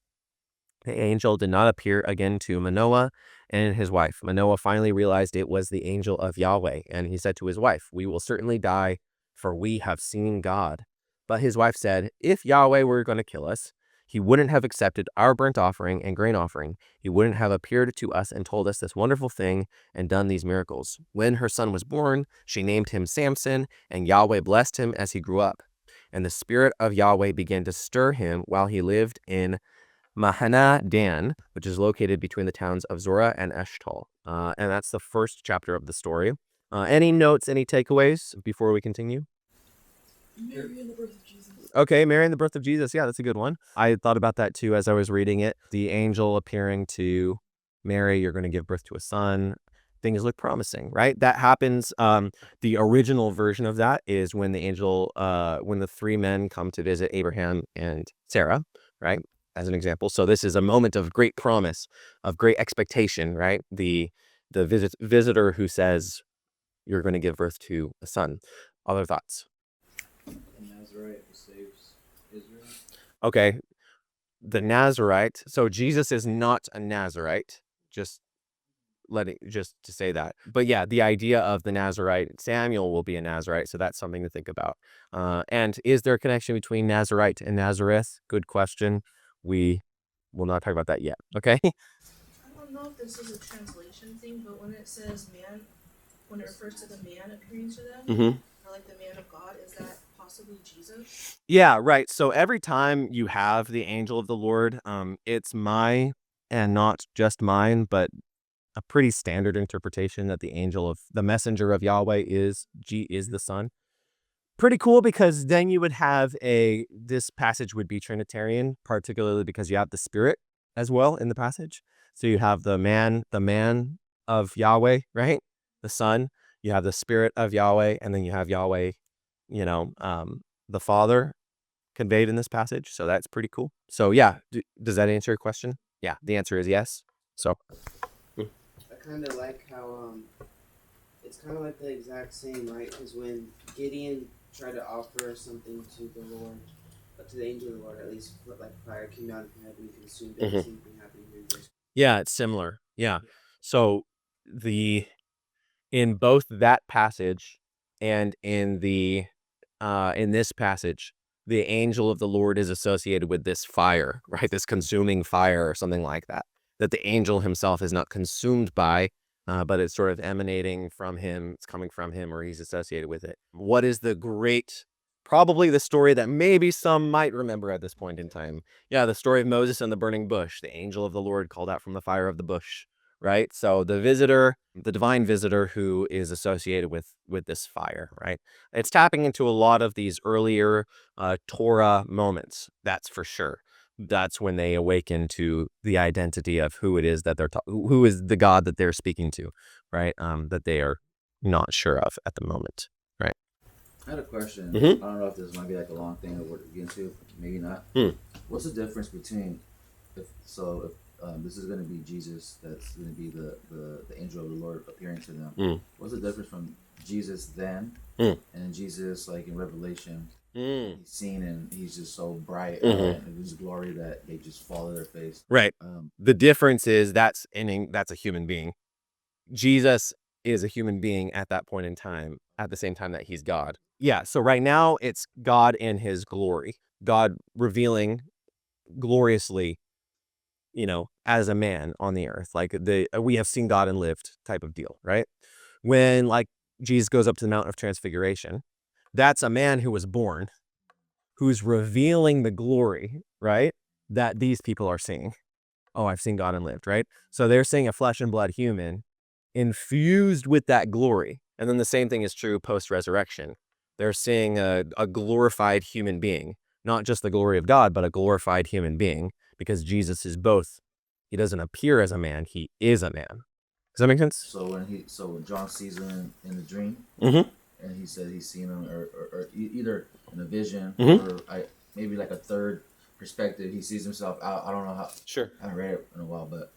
The angel did not appear again to Manoah and his wife. Manoah finally realized it was the angel of Yahweh, and he said to his wife, "We will certainly die, for we have seen God." But his wife said, "If Yahweh were going to kill us, he wouldn't have accepted our burnt offering and grain offering. He wouldn't have appeared to us and told us this wonderful thing and done these miracles." When her son was born, she named him Samson, and Yahweh blessed him as he grew up. And the spirit of Yahweh began to stir him while he lived in Mahana Dan, which is located between the towns of Zorah and Eshtal. And that's the first chapter of the story. Any notes, any takeaways before we continue? Mary and the birth of Jesus. Okay, Mary and the birth of Jesus. Yeah, that's a good one. I thought about that too as I was reading it. The angel appearing to Mary, "You're going to give birth to a son." Things look promising, right? That happens. The original version of that is when the angel, when the three men come to visit Abraham and Sarah, right? As an example. So this is a moment of great promise, of great expectation, right? The visitor who says, "You're going to give birth to a son." Other thoughts? Nazarite who saves Israel. Okay, the Nazarite. So Jesus is not a Nazarite. Just to say that. But yeah, the idea of the Nazarite, Samuel will be a Nazarite, so that's something to think about. And is there a connection between Nazarite and Nazareth? Good question. We will not talk about that yet. Okay. I don't know if this is a translation thing, but when it says man, when it refers to the man appearing to them, or like the man of God, is that possibly Jesus? Yeah, right. So every time you have the angel of the Lord, it's my and not just mine, but a pretty standard interpretation that the messenger of Yahweh is the Son. Pretty cool, because then you would have this passage would be Trinitarian, particularly because you have the Spirit as well in the passage. So you have the man of Yahweh, right? The Son. You have the Spirit of Yahweh, and then you have Yahweh, the Father conveyed in this passage. So that's pretty cool. So yeah, does that answer your question? Yeah, the answer is yes. So I kind of like how it's kind of like the exact same, right? Because when Gideon tried to offer something to the Lord, to the angel of the Lord, at least like fire came down from heaven, you can assume that the same thing happening here. yeah, it's similar. Yeah. So in both that passage and in this passage, the angel of the Lord is associated with this fire, right? This consuming fire or something like that. That the angel himself is not consumed by, but it's sort of emanating from him. It's coming from him, or he's associated with it. What is probably the story that maybe some might remember at this point in time? Yeah, the story of Moses and the burning bush. The angel of the Lord called out from the fire of the bush, right? So the divine visitor who is associated with this fire, right? It's tapping into a lot of these earlier Torah moments, that's for sure. That's when they awaken to the identity of who it is that who is the God that they're speaking to, right? That they are not sure of at the moment, right? I had a question. Mhm. I don't know if this might be like a long thing to get into, maybe not. What's the difference between if this is going to be Jesus, that's going to be the angel of the Lord appearing to them. What's the difference from Jesus then and Jesus like in Revelation? He's seen and he's just so bright and his glory that they just fall to their face. Right. The difference is that's a human being. Jesus is a human being at that point in time, at the same time that he's God. Yeah. So right now it's God in his glory, God revealing gloriously, as a man on the earth, like we have seen God and lived type of deal, right? When like Jesus goes up to the Mount of Transfiguration. That's a man who was born, who's revealing the glory, right, that these people are seeing. Oh, I've seen God and lived, right? So they're seeing a flesh and blood human infused with that glory. And then the same thing is true post-resurrection. They're seeing a glorified human being, not just the glory of God, but a glorified human being, because Jesus is both. He doesn't appear as a man, he is a man. Does that make sense? So when John sees him in a dream, Mm-hmm. and he said he's seen him, or either in a vision, Mhm. or maybe like a third perspective, he sees himself out. I don't know how. Sure. I haven't read it in a while, but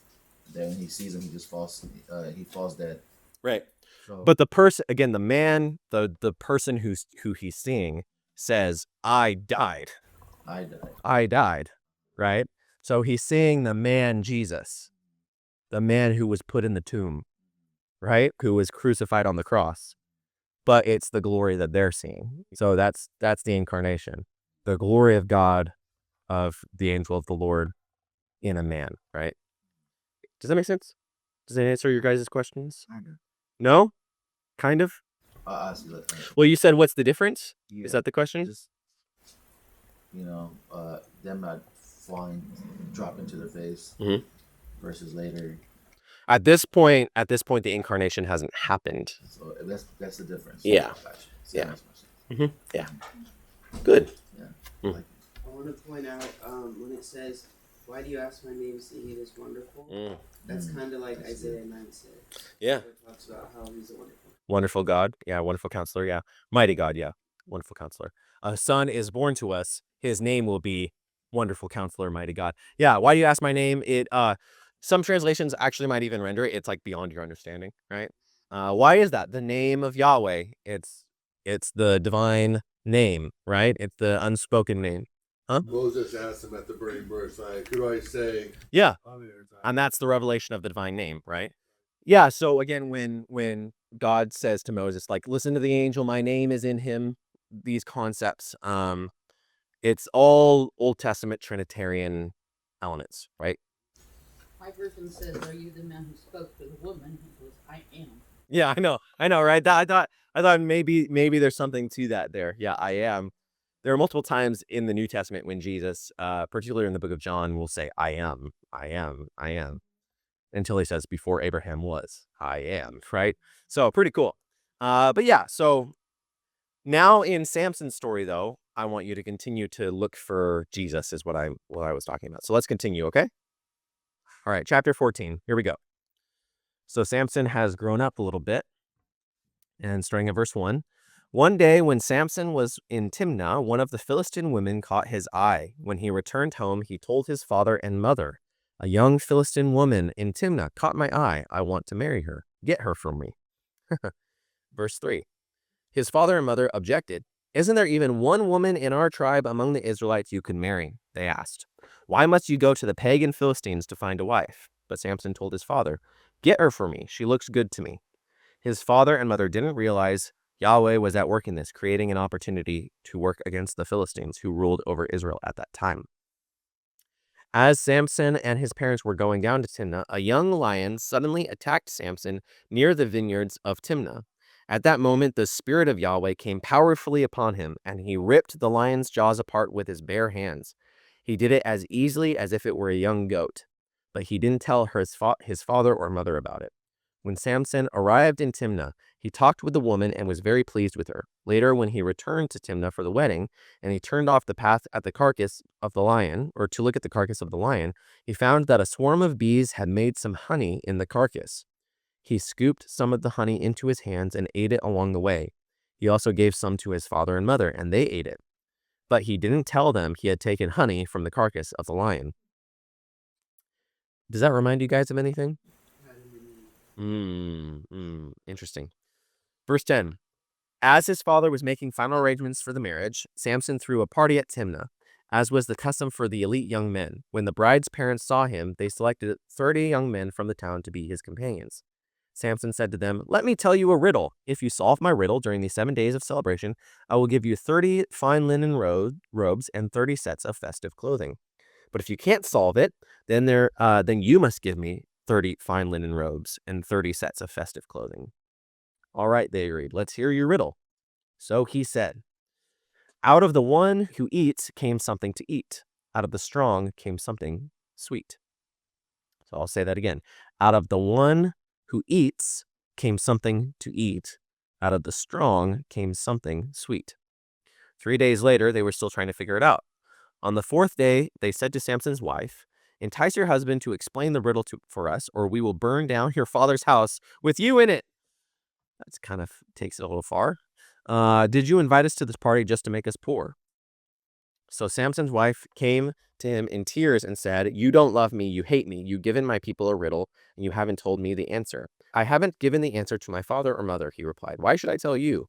then when he sees him, he just falls. He falls dead. Right. So, But the person, again, the man, the person who he's seeing says, I died. I died. I died. Right? So he's seeing the man Jesus, the man who was put in the tomb, right? Who was crucified on the cross. But it's the glory that they're seeing. So that's the incarnation. The glory of God, of the angel of the Lord in a man, right? Does that make sense? Does that answer your guys' questions? No? Kind of? I see that. Well, you said what's the difference? Yeah. Is that the question? Just, them not falling, drop into their face, Mhm. versus later. At this point, the incarnation hasn't happened. So that's the difference. Yeah. Gotcha. Yeah. Makes more sense. Yeah. Good. I want to point out when it says, "Why do you ask my name, seeing it is wonderful?" That's kind of like Isaiah 9:6. Yeah. Where it talks about how he's a wonderful. Wonderful God. Yeah. Wonderful counselor. Yeah. Mighty God. Yeah. Wonderful counselor. A son is born to us. His name will be Wonderful Counselor, Mighty God. Yeah. Why do you ask my name? Some translations actually might even render it. It's like beyond your understanding, right? Why is that? The name of Yahweh. It's the divine name, right? It's the unspoken name. Huh? Moses asked him at the burning bush, like, who do I say? Yeah. And that's the revelation of the divine name, right? Yeah. So again, when God says to Moses, like, listen to the angel, my name is in him, these concepts, it's all Old Testament Trinitarian elements, right? My version says, "Are you the man who spoke to the woman who was I am?" Yeah, I know, right? I thought maybe there's something to that there. Yeah, I am. There are multiple times in the New Testament when Jesus, particularly in the book of John, will say, I am, until he says, before Abraham was, I am, right? So pretty cool. But yeah, so now in Samson's story, though, I want you to continue to look for Jesus is what I was talking about. So let's continue, okay? All right, chapter 14. Here we go. So Samson has grown up a little bit. And starting at verse 1. One day when Samson was in Timnah, one of the Philistine women caught his eye. When he returned home, he told his father and mother, a young Philistine woman in Timnah caught my eye. I want to marry her. Get her from me. Verse 3. His father and mother objected. Isn't there even one woman in our tribe among the Israelites you can marry? They asked. Why must you go to the pagan Philistines to find a wife? But Samson told his father, get her for me. She looks good to me. His father and mother didn't realize Yahweh was at work in this, creating an opportunity to work against the Philistines who ruled over Israel at that time. As Samson and his parents were going down to Timnah, a young lion suddenly attacked Samson near the vineyards of Timnah. At that moment, the Spirit of Yahweh came powerfully upon him, and he ripped the lion's jaws apart with his bare hands. He did it as easily as if it were a young goat, but he didn't tell his father or mother about it. When Samson arrived in Timnah, he talked with the woman and was very pleased with her. Later, when he returned to Timnah for the wedding, and he turned off the path at the carcass of the lion, or to look at the carcass of the lion, he found that a swarm of bees had made some honey in the carcass. He scooped some of the honey into his hands and ate it along the way. He also gave some to his father and mother, and they ate it. But he didn't tell them he had taken honey from the carcass of the lion. Does that remind you guys of anything? Interesting. Verse 10. As his father was making final arrangements for the marriage, Samson threw a party at Timnah, as was the custom for the elite young men. When the bride's parents saw him, they selected 30 young men from the town to be his companions. Samson said to them, let me tell you a riddle. If you solve my riddle during these 7 days of celebration, I will give you 30 fine linen robes and 30 sets of festive clothing. But if you can't solve it, then you must give me 30 fine linen robes and 30 sets of festive clothing. All right, they agreed. Let's hear your riddle. So he said, out of the one who eats came something to eat. Out of the strong came something sweet. So I'll say that again. Out of the one who eats came something to eat. Out of the strong came something sweet. 3 days later, they were still trying to figure it out. On the 4th day, they said to Samson's wife, entice your husband to explain the riddle for us, or we will burn down your father's house with you in it. That kind of takes it a little far. Did you invite us to this party just to make us poor? So Samson's wife came to him in tears and said, you don't love me, you hate me, you've given my people a riddle, and you haven't told me the answer. I haven't given the answer to my father or mother, he replied. Why should I tell you?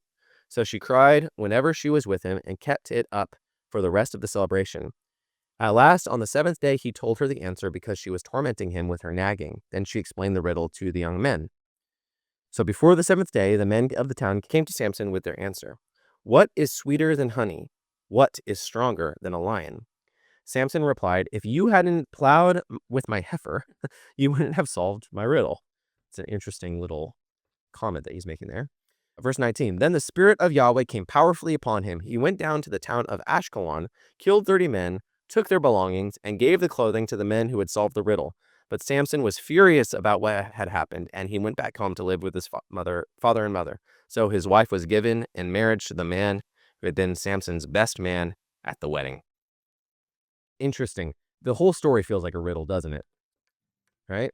So she cried whenever she was with him and kept it up for the rest of the celebration. At last, on the 7th day, he told her the answer because she was tormenting him with her nagging. Then she explained the riddle to the young men. So before the 7th day, the men of the town came to Samson with their answer. What is sweeter than honey? What is stronger than a lion? Samson replied, if you hadn't plowed with my heifer, you wouldn't have solved my riddle. It's an interesting little comment that he's making there. Verse 19, then the Spirit of Yahweh came powerfully upon him. He went down to the town of Ashkelon, killed 30 men, took their belongings, and gave the clothing to the men who had solved the riddle. But Samson was furious about what had happened, and he went back home to live with his father and mother. So his wife was given in marriage to the man who had been Samson's best man at the wedding. Interesting. The whole story feels like a riddle, doesn't it? Right?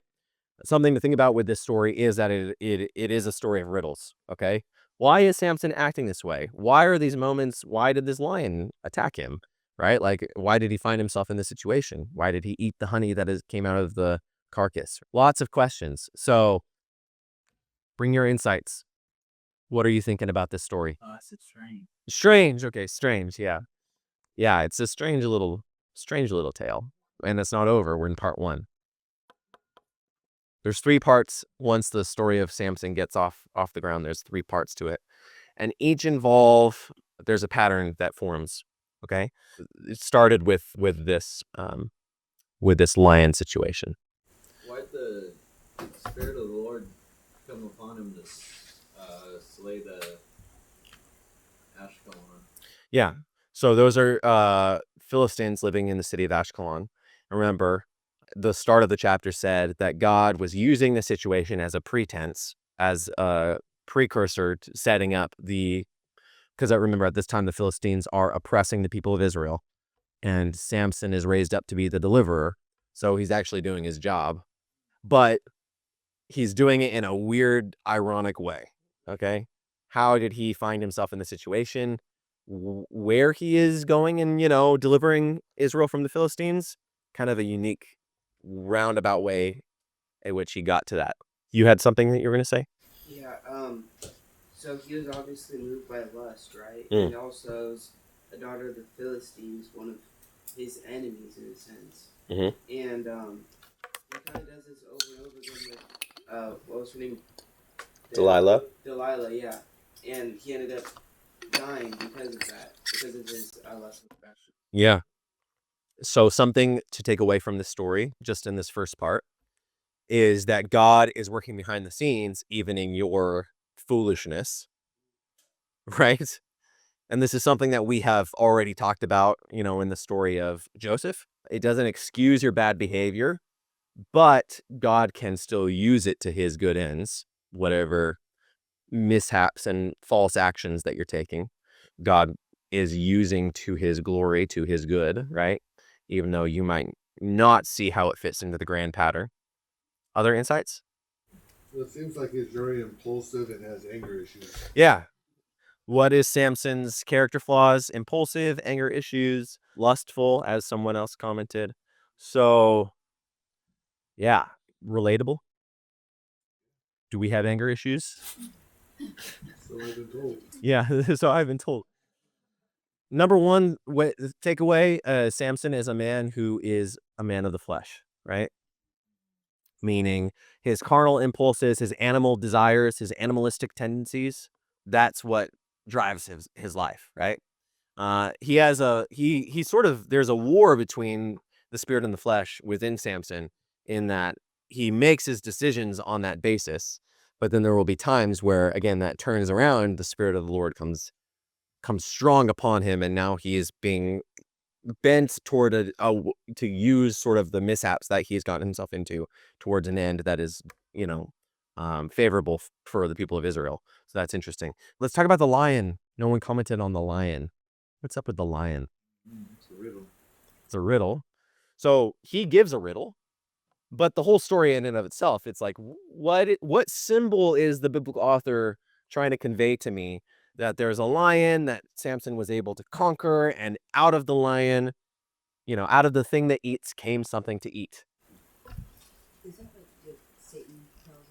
Something to think about with this story is that it is a story of riddles, okay? Why is Samson acting this way? Why are these moments, why did this lion attack him, right? Like, why did he find himself in this situation? Why did he eat the honey that came out of the carcass? Lots of questions. So, bring your insights. What are you thinking about this story? Oh, it's strange. Strange, okay, strange, yeah. Yeah, it's a strange little tale. And it's not over, we're in part 1. There's 3 parts. Once the story of Samson gets off the ground, there's 3 parts to it. And each there's a pattern that forms, okay? It started with this lion situation. Why'd the Spirit of the Lord come upon him to slay the Ashkelon? Yeah. So those are Philistines living in the city of Ashkelon. Remember, the start of the chapter said that God was using the situation as a pretense, as a precursor to setting up because I remember at this time the Philistines are oppressing the people of Israel, and Samson is raised up to be the deliverer. So he's actually doing his job, but he's doing it in a weird, ironic way. Okay. How did he find himself in the situation? Where he is going and, delivering Israel from the Philistines? Kind of a unique roundabout way in which he got to that. You had something that you were going to say? Yeah, so he was obviously moved by lust, right? And also is a daughter of the Philistines, one of his enemies in a sense. And he kind of does this over and over again with, what was her name? Delilah? Delilah, yeah. And he ended up dying because of that, because of his lust and passion. Yeah. So something to take away from this story, just in this first part, is that God is working behind the scenes, even in your foolishness, right? And this is something that we have already talked about, in the story of Joseph. It doesn't excuse your bad behavior, but God can still use it to his good ends, whatever mishaps and false actions that you're taking. God is using to his glory, to his good, right? Even though you might not see how it fits into the grand pattern. Other insights? Well, it seems like he's very impulsive and has anger issues. Yeah. What is Samson's character flaws? Impulsive, anger issues, lustful, as someone else commented. So, yeah, relatable. Do we have anger issues? So I've been told. Yeah, so I've been told. Number 1 takeaway, Samson is a man who is a man of the flesh, right? Meaning his carnal impulses, his animal desires, his animalistic tendencies, that's what drives his life, right? There's a war between the spirit and the flesh within Samson, in that he makes his decisions on that basis, But then there will be times where, again, that turns around, the Spirit of the Lord comes strong upon him, and now he is being bent toward to use sort of the mishaps that he's gotten himself into towards an end that is, favorable for the people of Israel. So that's interesting. Let's talk about the lion. No one commented on the lion. What's up with the lion? It's a riddle. It's a riddle. So he gives a riddle, but the whole story in and of itself, it's like, what symbol is the biblical author trying to convey to me? That there's a lion that Samson was able to conquer, and out of the lion, out of the thing that eats came something to eat. Is that like the Satan tells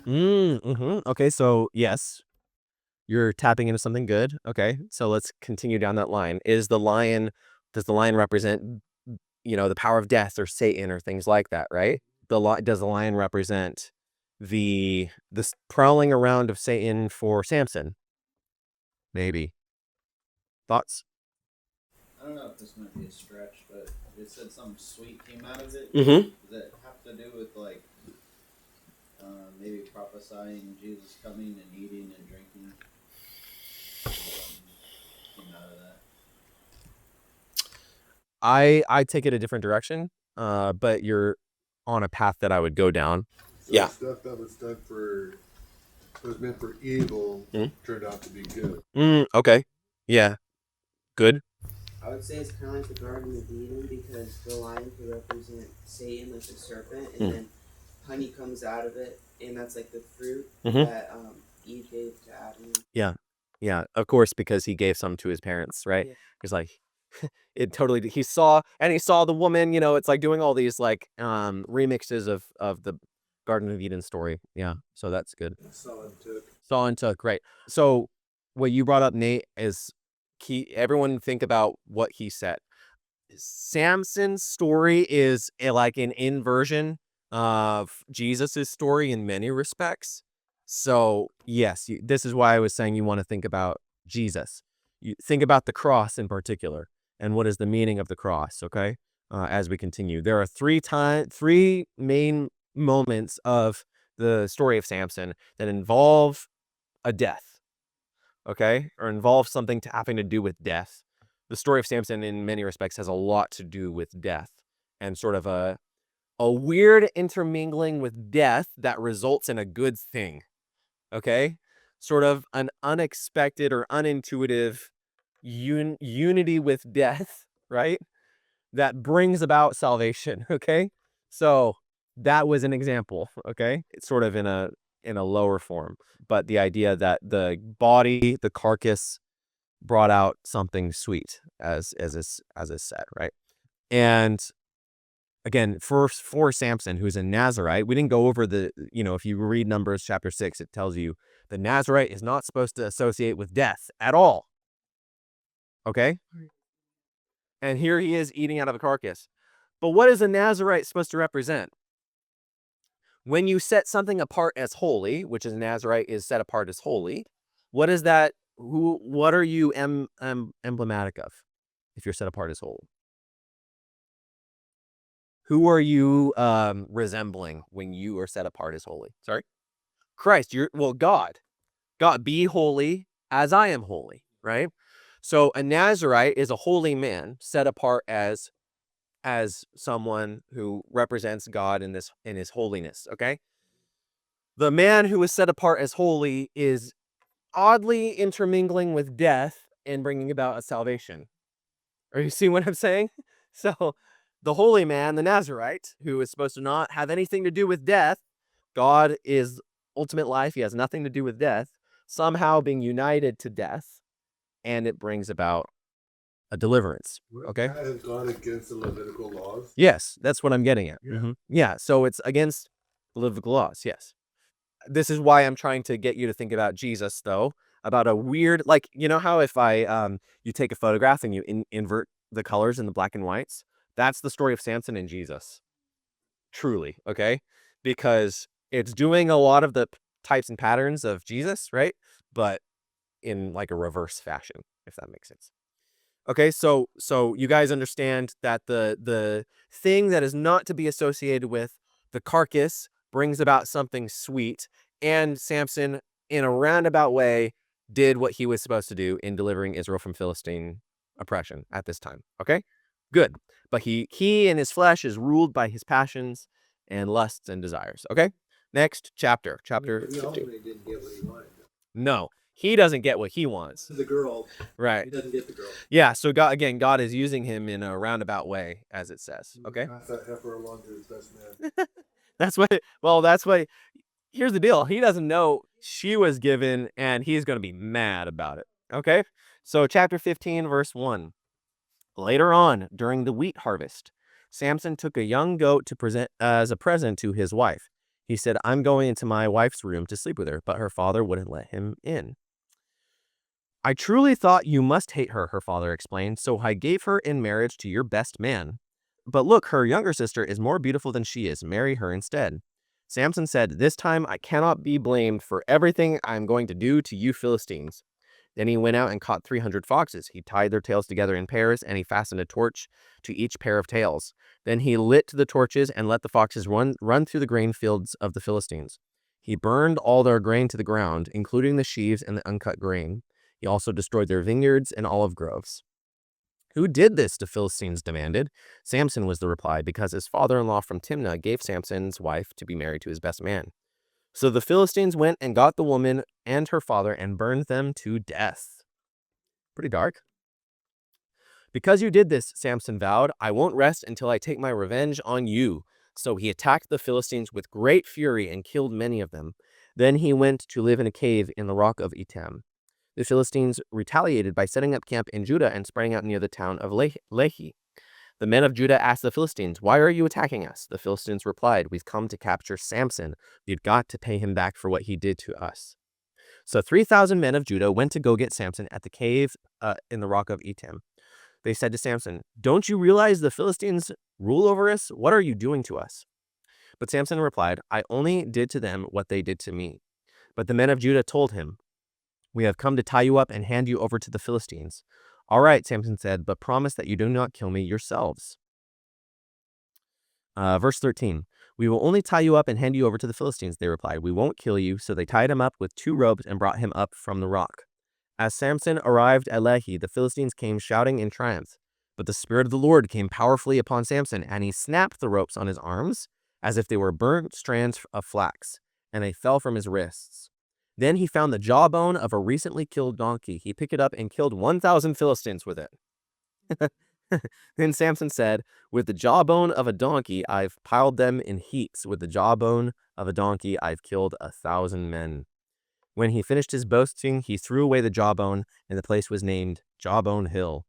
them? Okay, so yes, you're tapping into something good. Okay, so let's continue down that line. Does the lion represent, the power of death or Satan or things like that, right? Does the lion represent the prowling around of Satan for Samson? Maybe. Thoughts? I don't know if this might be a stretch, but it said something sweet came out of it. Mm-hmm. Does it have to do with like maybe prophesying Jesus coming and eating and drinking? Something came out of that. I take it a different direction, but you're on a path that I would go down. So Yeah. stuff that was done was meant for evil turned out to be good. Okay. Yeah. Good. I would say it's kind of like the Garden of Eden, because the lion could represent Satan, like the serpent, and then honey comes out of it, and that's like the fruit that Eve gave to Adam. Yeah. Of course, because he gave some to his parents, right? Yeah. He's like, he saw the woman, it's like doing all these like remixes of the Garden of Eden story. Yeah. So that's good. Saw and took, right. So what you brought up, Nate, is key. Everyone think about what he said. Samson's story is like an inversion of Jesus's story in many respects. So yes, this is why I was saying you want to think about Jesus. You think about the cross in particular, and what is the meaning of the cross. Okay, as we continue, there are three main moments of the story of Samson that involve a death. Okay, or involve something having to do with death. The story of Samson in many respects has a lot to do with death, and sort of a weird intermingling with death that results in a good thing. Okay, sort of an unexpected or unintuitive unity with death, right? That brings about salvation. Okay, so that was an example. Okay, it's sort of in a lower form, but the idea that the body, the carcass, brought out something sweet, as is said, right? And again, for Samson, who's a Nazarite, we didn't go over if you read Numbers chapter 6, it tells you the Nazarite is not supposed to associate with death at all. Okay? And here he is eating out of a carcass. But what is a Nazarite supposed to represent? When you set something apart as holy, which is Nazarite is set apart as holy, what is that? What are you emblematic of if you're set apart as holy? Who are you resembling when you are set apart as holy? Sorry? Christ. God. God, be holy as I am holy, right? So a Nazarite is a holy man set apart as someone who represents God in his holiness, okay? The man who is set apart as holy is oddly intermingling with death and bringing about a salvation. Are you seeing what I'm saying? So the holy man, the Nazarite, who is supposed to not have anything to do with death, God is ultimate life, he has nothing to do with death, somehow being united to death, and it brings about a deliverance. Okay? That has gone against the Levitical laws. Yes, that's what I'm getting at. Yeah. Yeah, so it's against the Levitical laws, yes. This is why I'm trying to get you to think about Jesus, though, about a weird, like, how if you take a photograph and you invert the colors in the black and whites, that's the story of Samson and Jesus. Truly, okay? Because it's doing a lot of the types and patterns of Jesus, right? But in like a reverse fashion, if that makes sense. Okay, so you guys understand that the thing that is not to be associated with the carcass brings about something sweet, and Samson, in a roundabout way, did what he was supposed to do in delivering Israel from Philistine oppression at this time. Okay? Good. But he in his flesh is ruled by his passions and lusts and desires. Okay? Next chapter. Chapter He 15. ultimately didn't get what he wanted. No, he doesn't get what he wants. The girl, he Right. doesn't get the girl. Yeah, so God is using him in a roundabout way, as it says. Okay? Pass that heifer along to his best man. That's what, here's the deal. He doesn't know she was given, and he's going to be mad about it. Okay? So chapter 15, verse 1. Later on, during the wheat harvest, Samson took a young goat to present as a present to his wife. He said, I'm going into my wife's room to sleep with her, but her father wouldn't let him in. I truly thought you must hate her, her father explained, so I gave her in marriage to your best man. But look, her younger sister is more beautiful than she is. Marry her instead. Samson said, this time I cannot be blamed for everything I am going to do to you Philistines. Then he went out and caught 300 foxes. He tied their tails together in pairs, and he fastened a torch to each pair of tails. Then he lit the torches and let the foxes run through the grain fields of the Philistines. He burned all their grain to the ground, including the sheaves and the uncut grain. He also destroyed their vineyards and olive groves. Who did this? The Philistines demanded. Samson was the reply, because his father-in-law from Timnah gave Samson's wife to be married to his best man. So the Philistines went and got the woman and her father and burned them to death. Pretty dark. Because you did this, Samson vowed, I won't rest until I take my revenge on you. So he attacked the Philistines with great fury and killed many of them. Then he went to live in a cave in the rock of Etam. The Philistines retaliated by setting up camp in Judah and spreading out near the town of Lehi. The men of Judah asked the Philistines, why are you attacking us? The Philistines replied, we've come to capture Samson. We've got to pay him back for what he did to us. So 3,000 men of Judah went to go get Samson at the cave in the rock of Etam. They said to Samson, don't you realize the Philistines rule over us? What are you doing to us? But Samson replied, I only did to them what they did to me. But the men of Judah told him, we have come to tie you up and hand you over to the Philistines. All right, Samson said, but promise that you do not kill me yourselves. Verse 13, we will only tie you up and hand you over to the Philistines, they replied. We won't kill you. So they tied him up with 2 ropes and brought him up from the rock. As Samson arrived at Lehi, the Philistines came shouting in triumph. But the Spirit of the Lord came powerfully upon Samson, and he snapped the ropes on his arms as if they were burnt strands of flax, and they fell from his wrists. Then he found the jawbone of a recently killed donkey. He picked it up and killed 1,000 Philistines with it. Then Samson said, with the jawbone of a donkey, I've piled them in heaps. With the jawbone of a donkey, I've killed 1,000 men. When he finished his boasting, he threw away the jawbone, and the place was named Jawbone Hill.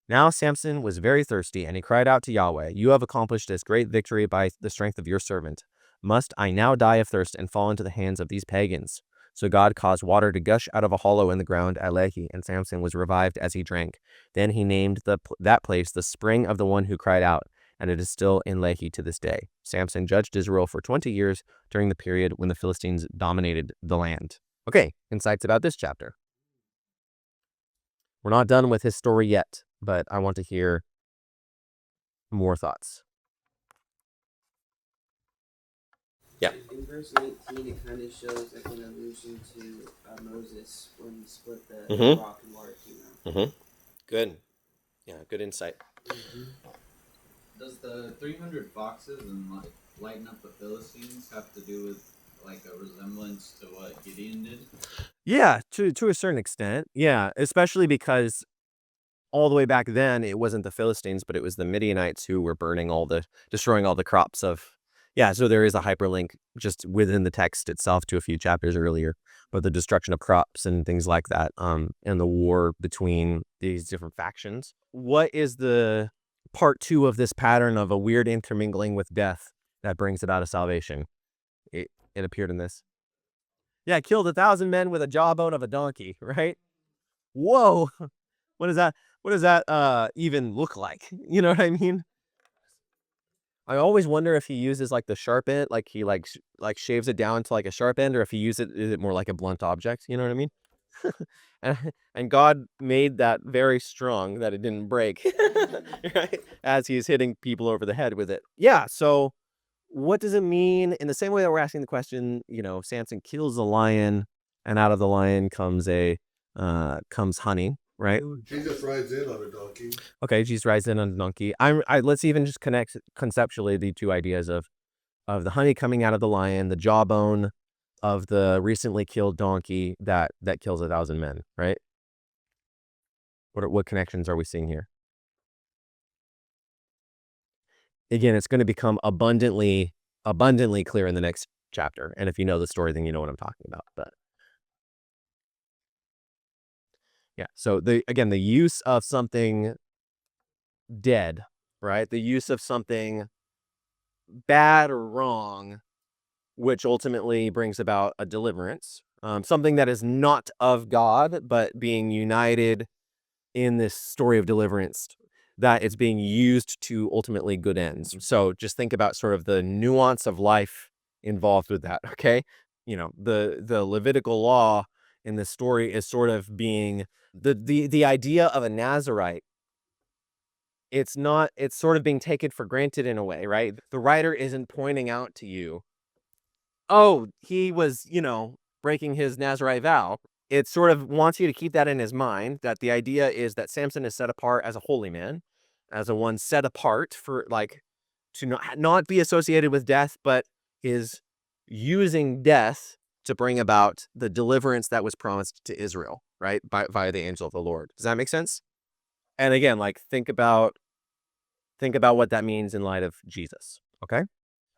Now Samson was very thirsty, and he cried out to Yahweh, you have accomplished this great victory by the strength of your servant. Must I now die of thirst and fall into the hands of these pagans? So God caused water to gush out of a hollow in the ground at Lehi, and Samson was revived as he drank. Then he named that place the spring of the one who cried out, and it is still in Lehi to this day. Samson judged Israel for 20 years during the period when the Philistines dominated the land. Okay, insights about this chapter. We're not done with his story yet, but I want to hear more thoughts. Yeah. In verse 19, it kind of shows like an allusion to Moses when he split the rock and water came out. Good. Yeah, good insight. Does the 300 foxes and like lighting up the Philistines have to do with like a resemblance to what Gideon did? Yeah, to a certain extent. Yeah, especially because all the way back then, it wasn't the Philistines, but it was the Midianites who were destroying all the crops of. Yeah, so there is a hyperlink just within the text itself to a few chapters earlier, but the destruction of crops and things like that, and the war between these different factions. What is the part 2 of this pattern of a weird intermingling with death that brings about a salvation? It appeared in this. Yeah, killed 1,000 men with a jawbone of a donkey, right? Whoa, what does that even look like? You know what I mean? I always wonder if he uses like the sharp end, like he like shaves it down to like a sharp end, or if he is it more like a blunt object? You know what I mean? and God made that very strong that it didn't break, right? As he's hitting people over the head with it. Yeah. So what does it mean? In the same way that we're asking the question, Samson kills a lion, and out of the lion comes comes honey, right? Jesus rides in on a donkey. Okay, Jesus rides in on a donkey. Let's even just connect conceptually the two ideas of the honey coming out of the lion, the jawbone of the recently killed donkey that kills 1,000 men, right? What connections are we seeing here? Again, it's going to become abundantly clear in the next chapter. And if you know the story, then you know what I'm talking about. But yeah, so the use of something dead, right? The use of something bad or wrong, which ultimately brings about a deliverance. Something that is not of God, but being united in this story of deliverance, that it's being used to ultimately good ends. So just think about sort of the nuance of life involved with that, okay? The Levitical law in this story is sort of being the idea of a Nazirite. It's sort of being taken for granted in a way, right? The writer isn't pointing out to you, oh, he was, breaking his Nazirite vow. It sort of wants you to keep that in his mind, that the idea is that Samson is set apart as a holy man, as a one set apart for to not be associated with death, but is using death to bring about the deliverance that was promised to Israel, right? Via the angel of the Lord. Does that make sense? And again, think about what that means in light of Jesus. Okay?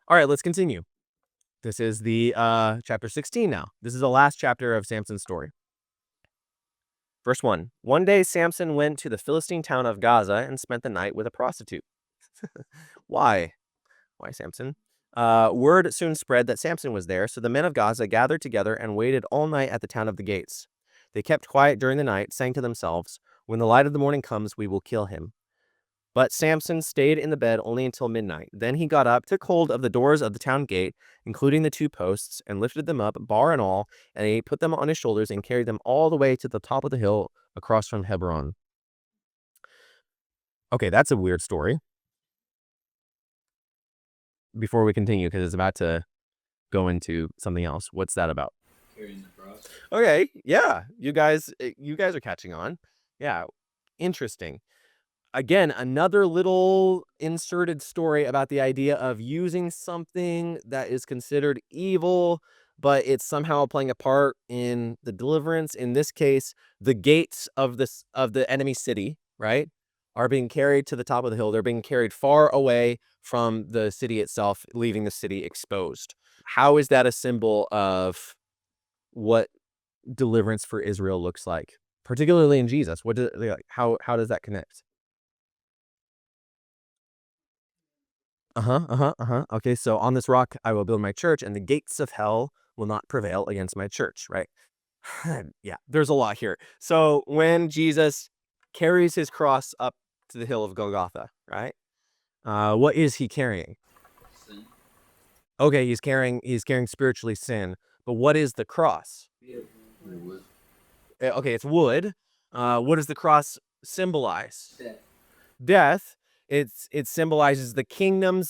All right, let's continue. This is the chapter 16 now. This is the last chapter of Samson's story. Verse 1. One day Samson went to the Philistine town of Gaza and spent the night with a prostitute. Why? Why Samson? Word soon spread that Samson was there, so the men of Gaza gathered together and waited all night at the town of the gates. They kept quiet during the night, saying to themselves, "When the light of the morning comes, we will kill him." But Samson stayed in the bed only until midnight. Then he got up, took hold of the doors of the town gate, including the 2 posts, and lifted them up, bar and all, and he put them on his shoulders and carried them all the way to the top of the hill across from Hebron. Okay, that's a weird story. Before we continue, because it's about to go into something else. What's that about? Carrying the cross. Okay, yeah, you guys are catching on. Yeah, interesting. Again, another little inserted story about the idea of using something that is considered evil, but it's somehow playing a part in the deliverance. In this case, the gates of the enemy city, right, are being carried to the top of the hill. They're being carried far away from the city itself, leaving the city exposed. How is that a symbol of what deliverance for Israel looks like, particularly in Jesus? How does that connect? Okay, so on this rock I will build my church, and the gates of hell will not prevail against my church, right? Yeah, there's a lot here. So when Jesus carries his cross up to the hill of Golgotha, right? What is he carrying? Sin. Okay, he's carrying spiritually sin. But what is the cross? Okay, it's wood. What does the cross symbolize? Death. Death. It symbolizes the kingdom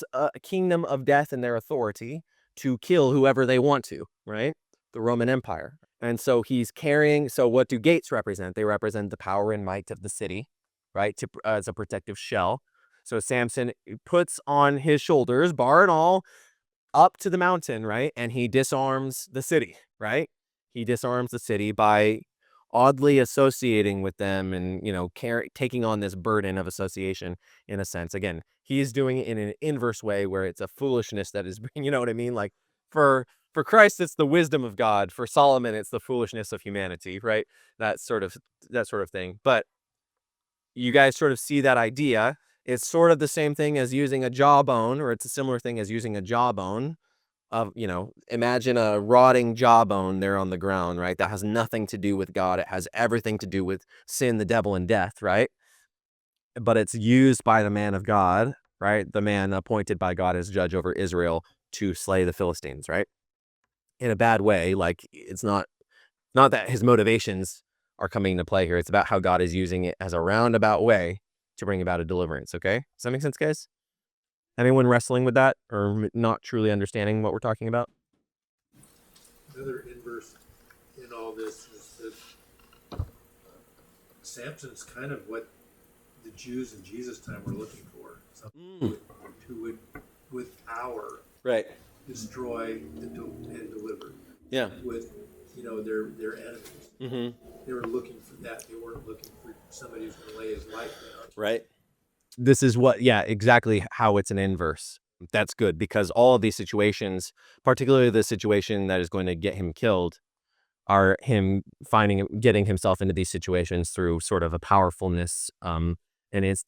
of death and their authority to kill whoever they want to, right? The Roman Empire. And so he's carrying. So what do gates represent? They represent the power and might of the city, right? As a protective shell. So Samson puts on his shoulders, bar and all, up to the mountain, right? And he disarms the city, right? He disarms the city by oddly associating with them and, taking on this burden of association in a sense. Again, he's doing it in an inverse way where it's a foolishness that is, you know what I mean? Like for Christ, it's the wisdom of God. For Solomon, it's the foolishness of humanity, right? That sort of thing. But you guys sort of see that idea. It's sort of the same thing as using a jawbone, or it's a similar thing as using a jawbone of, imagine a rotting jawbone there on the ground, right? That has nothing to do with God. It has everything to do with sin, the devil, and death, right? But it's used by the man of God, right? The man appointed by God as judge over Israel to slay the Philistines, right? In a bad way. Like, it's not that his motivations are coming into play here. It's about how God is using it as a roundabout way to bring about a deliverance, okay? Does that make sense, guys? Anyone wrestling with that or not truly understanding what we're talking about? Another inverse in all this is that Samson's kind of what the Jews in Jesus' time were looking for. Someone who would, with power, Right. destroy and deliver. Yeah. With, their enemies. Mm-hmm. They were looking for that. They weren't looking for somebody who's going to lay his life down. Right. This is exactly how it's an inverse. That's good, because all of these situations, particularly the situation that is going to get him killed, are him getting himself into these situations through sort of a powerfulness, and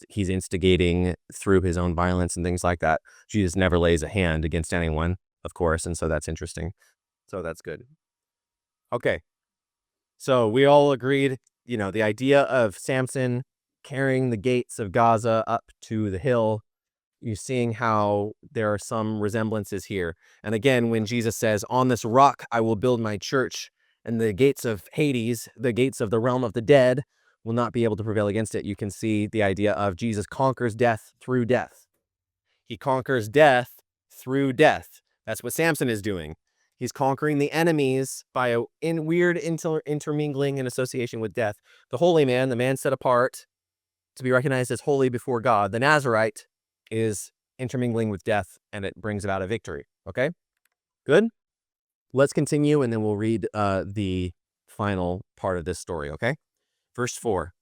he's instigating through his own violence and things like that. Jesus never lays a hand against anyone, of course, and so that's interesting. So that's good. Okay. So we all agreed, the idea of Samson carrying the gates of Gaza up to the hill. You're seeing how there are some resemblances here. And again, when Jesus says, "On this rock I will build my church, and the gates of Hades, the gates of the realm of the dead, will not be able to prevail against it," you can see the idea of Jesus conquers death through death. He conquers death through death. That's what Samson is doing. He's conquering the enemies by weird intermingling and association with death. The holy man, the man set apart to be recognized as holy before God, the Nazarite, is intermingling with death, and it brings about a victory. Okay? Good? Let's continue, and then we'll read the final part of this story, okay? Verse 4.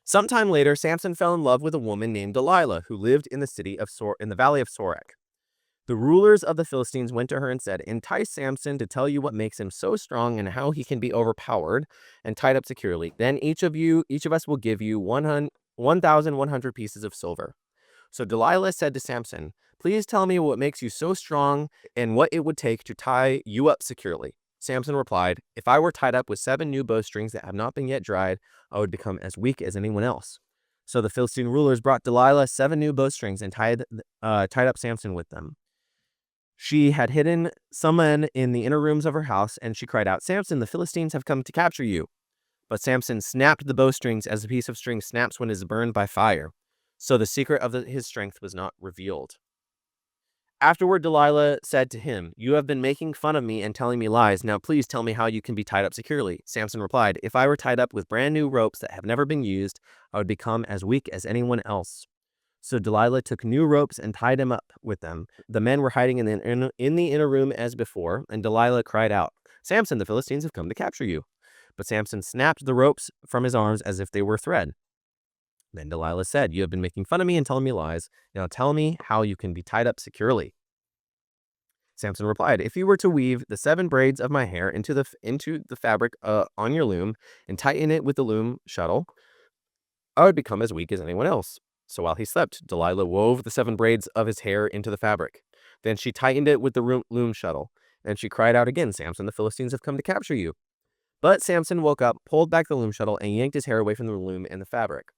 Sometime later, Samson fell in love with a woman named Delilah, who lived in the valley of Sorek. The rulers of the Philistines went to her and said, "Entice Samson to tell you what makes him so strong and how he can be overpowered and tied up securely. Then each of us will give you 1,100 pieces of silver." So Delilah said to Samson, "Please tell me what makes you so strong and what it would take to tie you up securely." Samson replied, "If I were tied up with 7 new bowstrings that have not been yet dried, I would become as weak as anyone else." So the Philistine rulers brought Delilah 7 new bowstrings and tied up Samson with them. She had hidden some men in the inner rooms of her house, and she cried out, "Samson, the Philistines have come to capture you." But Samson snapped the bowstrings as a piece of string snaps when it is burned by fire. So the secret of his strength was not revealed. Afterward, Delilah said to him, "You have been making fun of me and telling me lies. Now please tell me how you can be tied up securely." Samson replied, "If I were tied up with brand new ropes that have never been used, I would become as weak as anyone else." So Delilah took new ropes and tied him up with them. The men were hiding in the inner room as before, and Delilah cried out, "Samson, the Philistines have come to capture you." But Samson snapped the ropes from his arms as if they were thread. Then Delilah said, "You have been making fun of me and telling me lies. Now tell me how you can be tied up securely." Samson replied, "If you were to weave the 7 braids of my hair into the fabric on your loom and tighten it with the loom shuttle, I would become as weak as anyone else." So while he slept, Delilah wove the 7 braids of his hair into the fabric. Then she tightened it with the loom shuttle, and she cried out again, "Samson, the Philistines have come to capture you." But Samson woke up, pulled back the loom shuttle, and yanked his hair away from the loom and the fabric.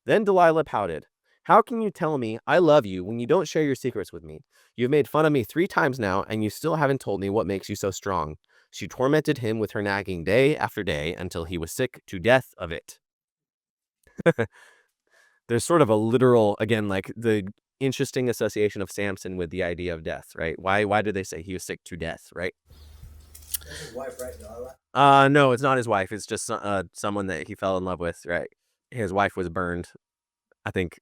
Then Delilah pouted, "How can you tell me I love you when you don't share your secrets with me? You've made fun of me 3 times now, and you still haven't told me what makes you so strong." She tormented him with her nagging day after day until he was sick to death of it. There's sort of a literal, again, like the interesting association of Samson with the idea of death, right? Why did they say he was sick to death, right? That's his wife, right, Delilah? No, it's not his wife. It's just someone that he fell in love with, right? His wife was burned, I think,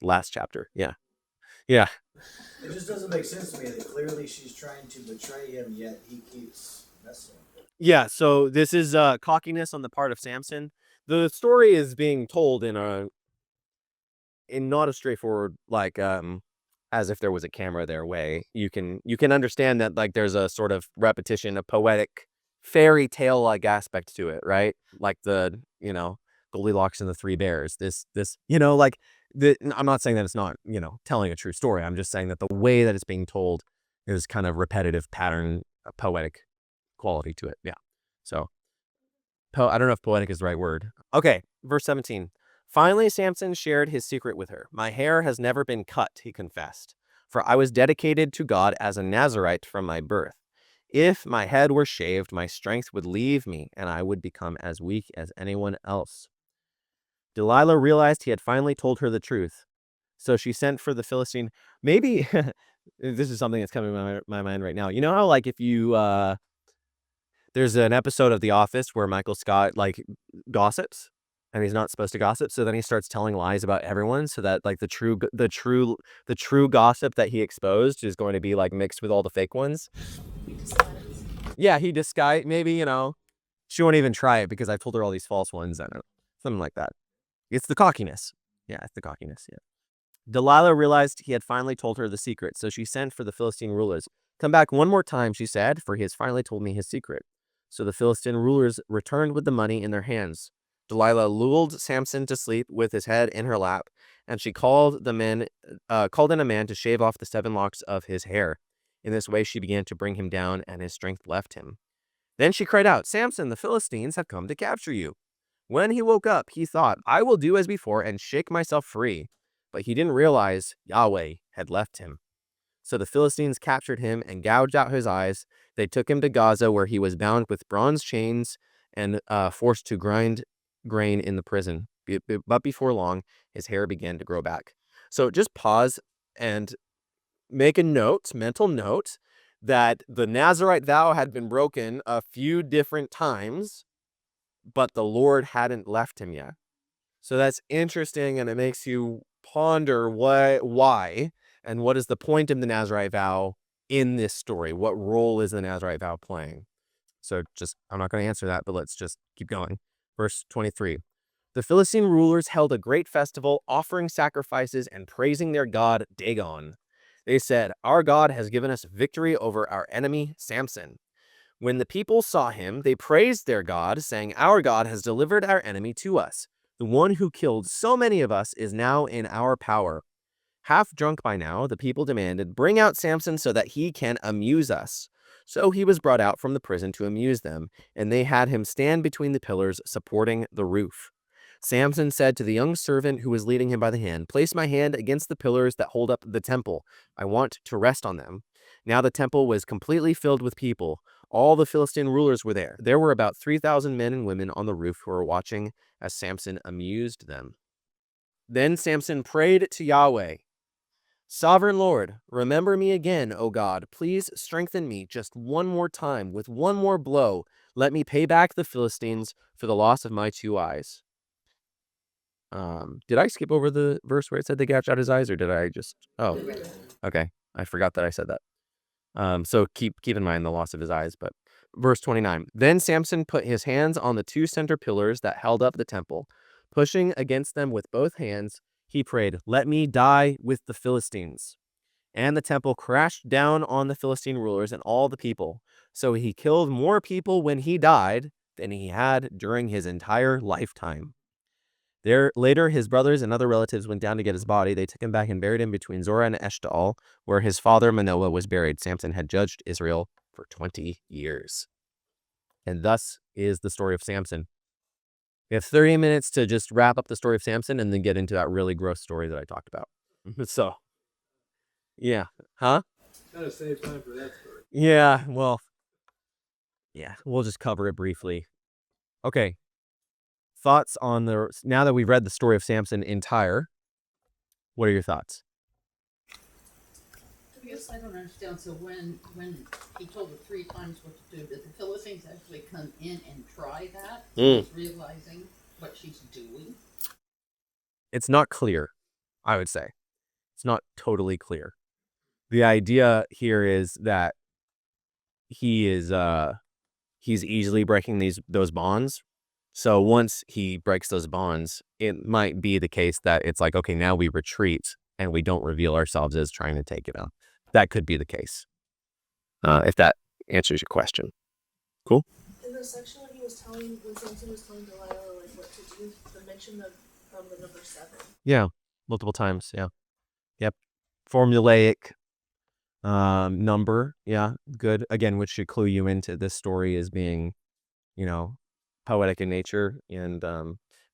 last chapter. Yeah. Yeah. It just doesn't make sense to me that clearly she's trying to betray him, yet he keeps messing with her. Yeah, so this is cockiness on the part of Samson. The story is being told in not a straightforward, like, as if there was a camera their way. You can understand that, like, there's a sort of repetition, a poetic fairy tale like aspect to it, right? Like the, Goldilocks and the 3 bears. This, like, I'm not saying that it's not, telling a true story. I'm just saying that the way that it's being told is kind of repetitive pattern, a poetic quality to it. Yeah. So I don't know if poetic is the right word. Okay, verse 17. Finally, Samson shared his secret with her. "My hair has never been cut," he confessed, "for I was dedicated to God as a Nazarite from my birth. If my head were shaved, my strength would leave me, and I would become as weak as anyone else." Delilah realized he had finally told her the truth. So she sent for the Philistine. Maybe this is something that's coming to my mind right now. You know how like if you there's an episode of The Office where Michael Scott like gossips and he's not supposed to gossip, so then he starts telling lies about everyone so that like the true gossip that he exposed is going to be like mixed with all the fake ones. Yeah, he disguised, maybe, she won't even try it because I told her all these false ones. I don't know. Something like that. It's the cockiness. Yeah, it's the cockiness. Yeah. Delilah realized he had finally told her the secret, so she sent for the Philistine rulers. Come back one more time, she said, for he has finally told me his secret. So the Philistine rulers returned with the money in their hands. Delilah lulled Samson to sleep with his head in her lap, and she called in a man to shave off the 7 locks of his hair. In this way, she began to bring him down, and his strength left him. Then she cried out, Samson, the Philistines have come to capture you. When he woke up, he thought, I will do as before and shake myself free. But he didn't realize Yahweh had left him. So the Philistines captured him and gouged out his eyes. They took him to Gaza, where he was bound with bronze chains and forced to grind grain in the prison. But before long, his hair began to grow back. So just pause and make a mental note, that the Nazirite vow had been broken a few different times, but the Lord hadn't left him yet. So that's interesting, and it makes you ponder why, and what is the point of the Nazirite vow in this story? What role is the Nazirite vow playing? So I'm not going to answer that, but let's just keep going. Verse 23. The Philistine rulers held a great festival, offering sacrifices and praising their god Dagon. They said, our God has given us victory over our enemy Samson. When the people saw him, they praised their God, saying, our God has delivered our enemy to us. The one who killed so many of us is now in our power. Half drunk by now, the people demanded, bring out Samson so that he can amuse us. So he was brought out from the prison to amuse them, and they had him stand between the pillars supporting the roof. Samson said to the young servant who was leading him by the hand, place my hand against the pillars that hold up the temple. I want to rest on them. Now the temple was completely filled with people. All the Philistine rulers were there. There were about 3,000 men and women on the roof who were watching as Samson amused them. Then Samson prayed to Yahweh. Sovereign Lord, remember me again, O God. Please strengthen me just one more time. With one more blow, let me pay back the Philistines for the loss of my 2 eyes. Did I skip over the verse where it said they gouged out his eyes, or did I just... Oh, okay. I forgot that I said that. So keep in mind the loss of his eyes. But verse 29. Then Samson put his hands on the 2 center pillars that held up the temple. Pushing against them with both hands, he prayed, let me die with the Philistines. And the temple crashed down on the Philistine rulers and all the people. So he killed more people when he died than he had during his entire lifetime. Later, his brothers and other relatives went down to get his body. They took him back and buried him between Zorah and Eshtaol, where his father Manoah was buried. Samson had judged Israel for 20 years. And thus is the story of Samson. We have 30 minutes to just wrap up the story of Samson and then get into that really gross story that I talked about. So, yeah. Huh? Gotta save time for that story. Yeah, well, yeah, we'll just cover it briefly. Okay. Thoughts on now that we've read the story of Samson entire, what are your thoughts? I guess I don't understand. So when he told her 3 times what to do, did the Philistines actually come in and try that? So he's realizing what she's doing? It's not clear, I would say. It's not totally clear. The idea here is that he's easily breaking those bonds. So once he breaks those bonds, it might be the case that it's like, okay, now we retreat and we don't reveal ourselves as trying to take it out. That could be the case. If that answers your question. Cool. In the section when Samson was telling Delilah like what to do, the mention of the number 7. Yeah, multiple times. Yeah. Yep. Formulaic number. Yeah, good. Again, which should clue you into this story as being, poetic in nature. And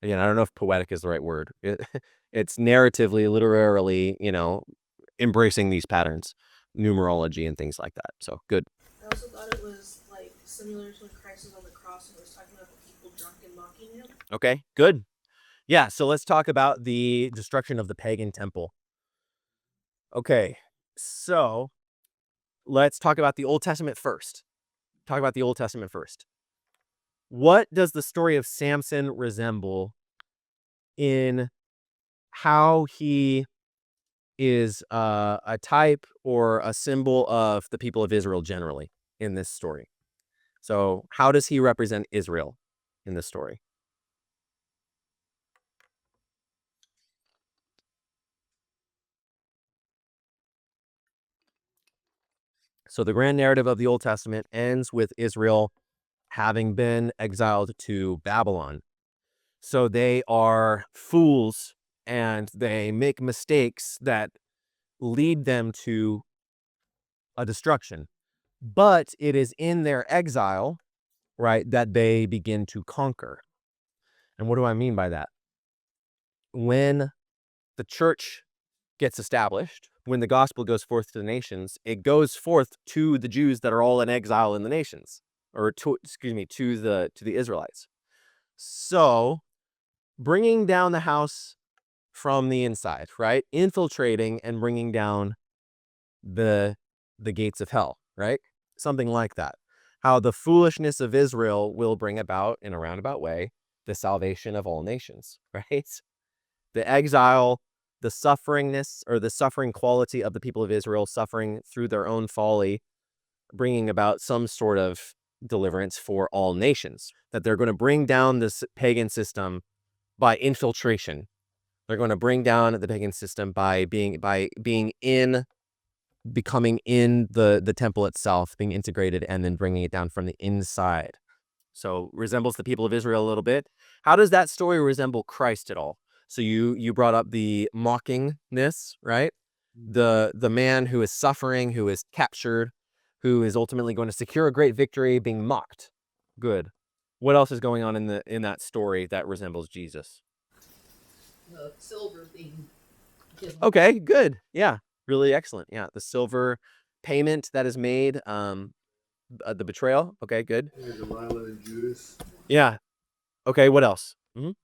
again, I don't know if poetic is the right word. It's narratively, literarily, embracing these patterns, numerology and things like that. So good. I also thought it was like similar to when Christ was on the cross and was talking about the people drunk and mocking him. Okay, good. Yeah, so let's talk about the destruction of the pagan temple. Okay, so let's talk about the Old Testament first. What does the story of Samson resemble in how he is a type or a symbol of the people of Israel generally in this story? So how does he represent Israel in this story? So the grand narrative of the Old Testament ends with Israel having been exiled to Babylon. So they are fools and they make mistakes that lead them to a destruction. But it is in their exile, right, that they begin to conquer. And what do I mean by that? When the church gets established, when the gospel goes forth to the nations, it goes forth to the Jews that are all in exile in the nations, or to the Israelites. So, bringing down the house from the inside, right? Infiltrating and bringing down the gates of hell, right? Something like that. How the foolishness of Israel will bring about, in a roundabout way, the salvation of all nations, right? The exile, the sufferingness or the suffering quality of the people of Israel suffering through their own folly, bringing about some sort of deliverance for all nations. That they're going to bring down this pagan system by infiltration. They're going to bring down the pagan system by becoming in the temple itself, being integrated, and then bringing it down from the inside. So resembles the people of Israel a little bit. How does that story resemble Christ at all? So you brought up the mockingness, right? The man who is suffering, who is captured, who is ultimately going to secure a great victory, being mocked. Good. What else is going on in that story that resembles Jesus? The silver being given. Okay, good. Yeah, really excellent. Yeah, the silver payment that is made, the betrayal. Okay, good. Yeah, Delilah and Judas. Yeah. Okay, what else? God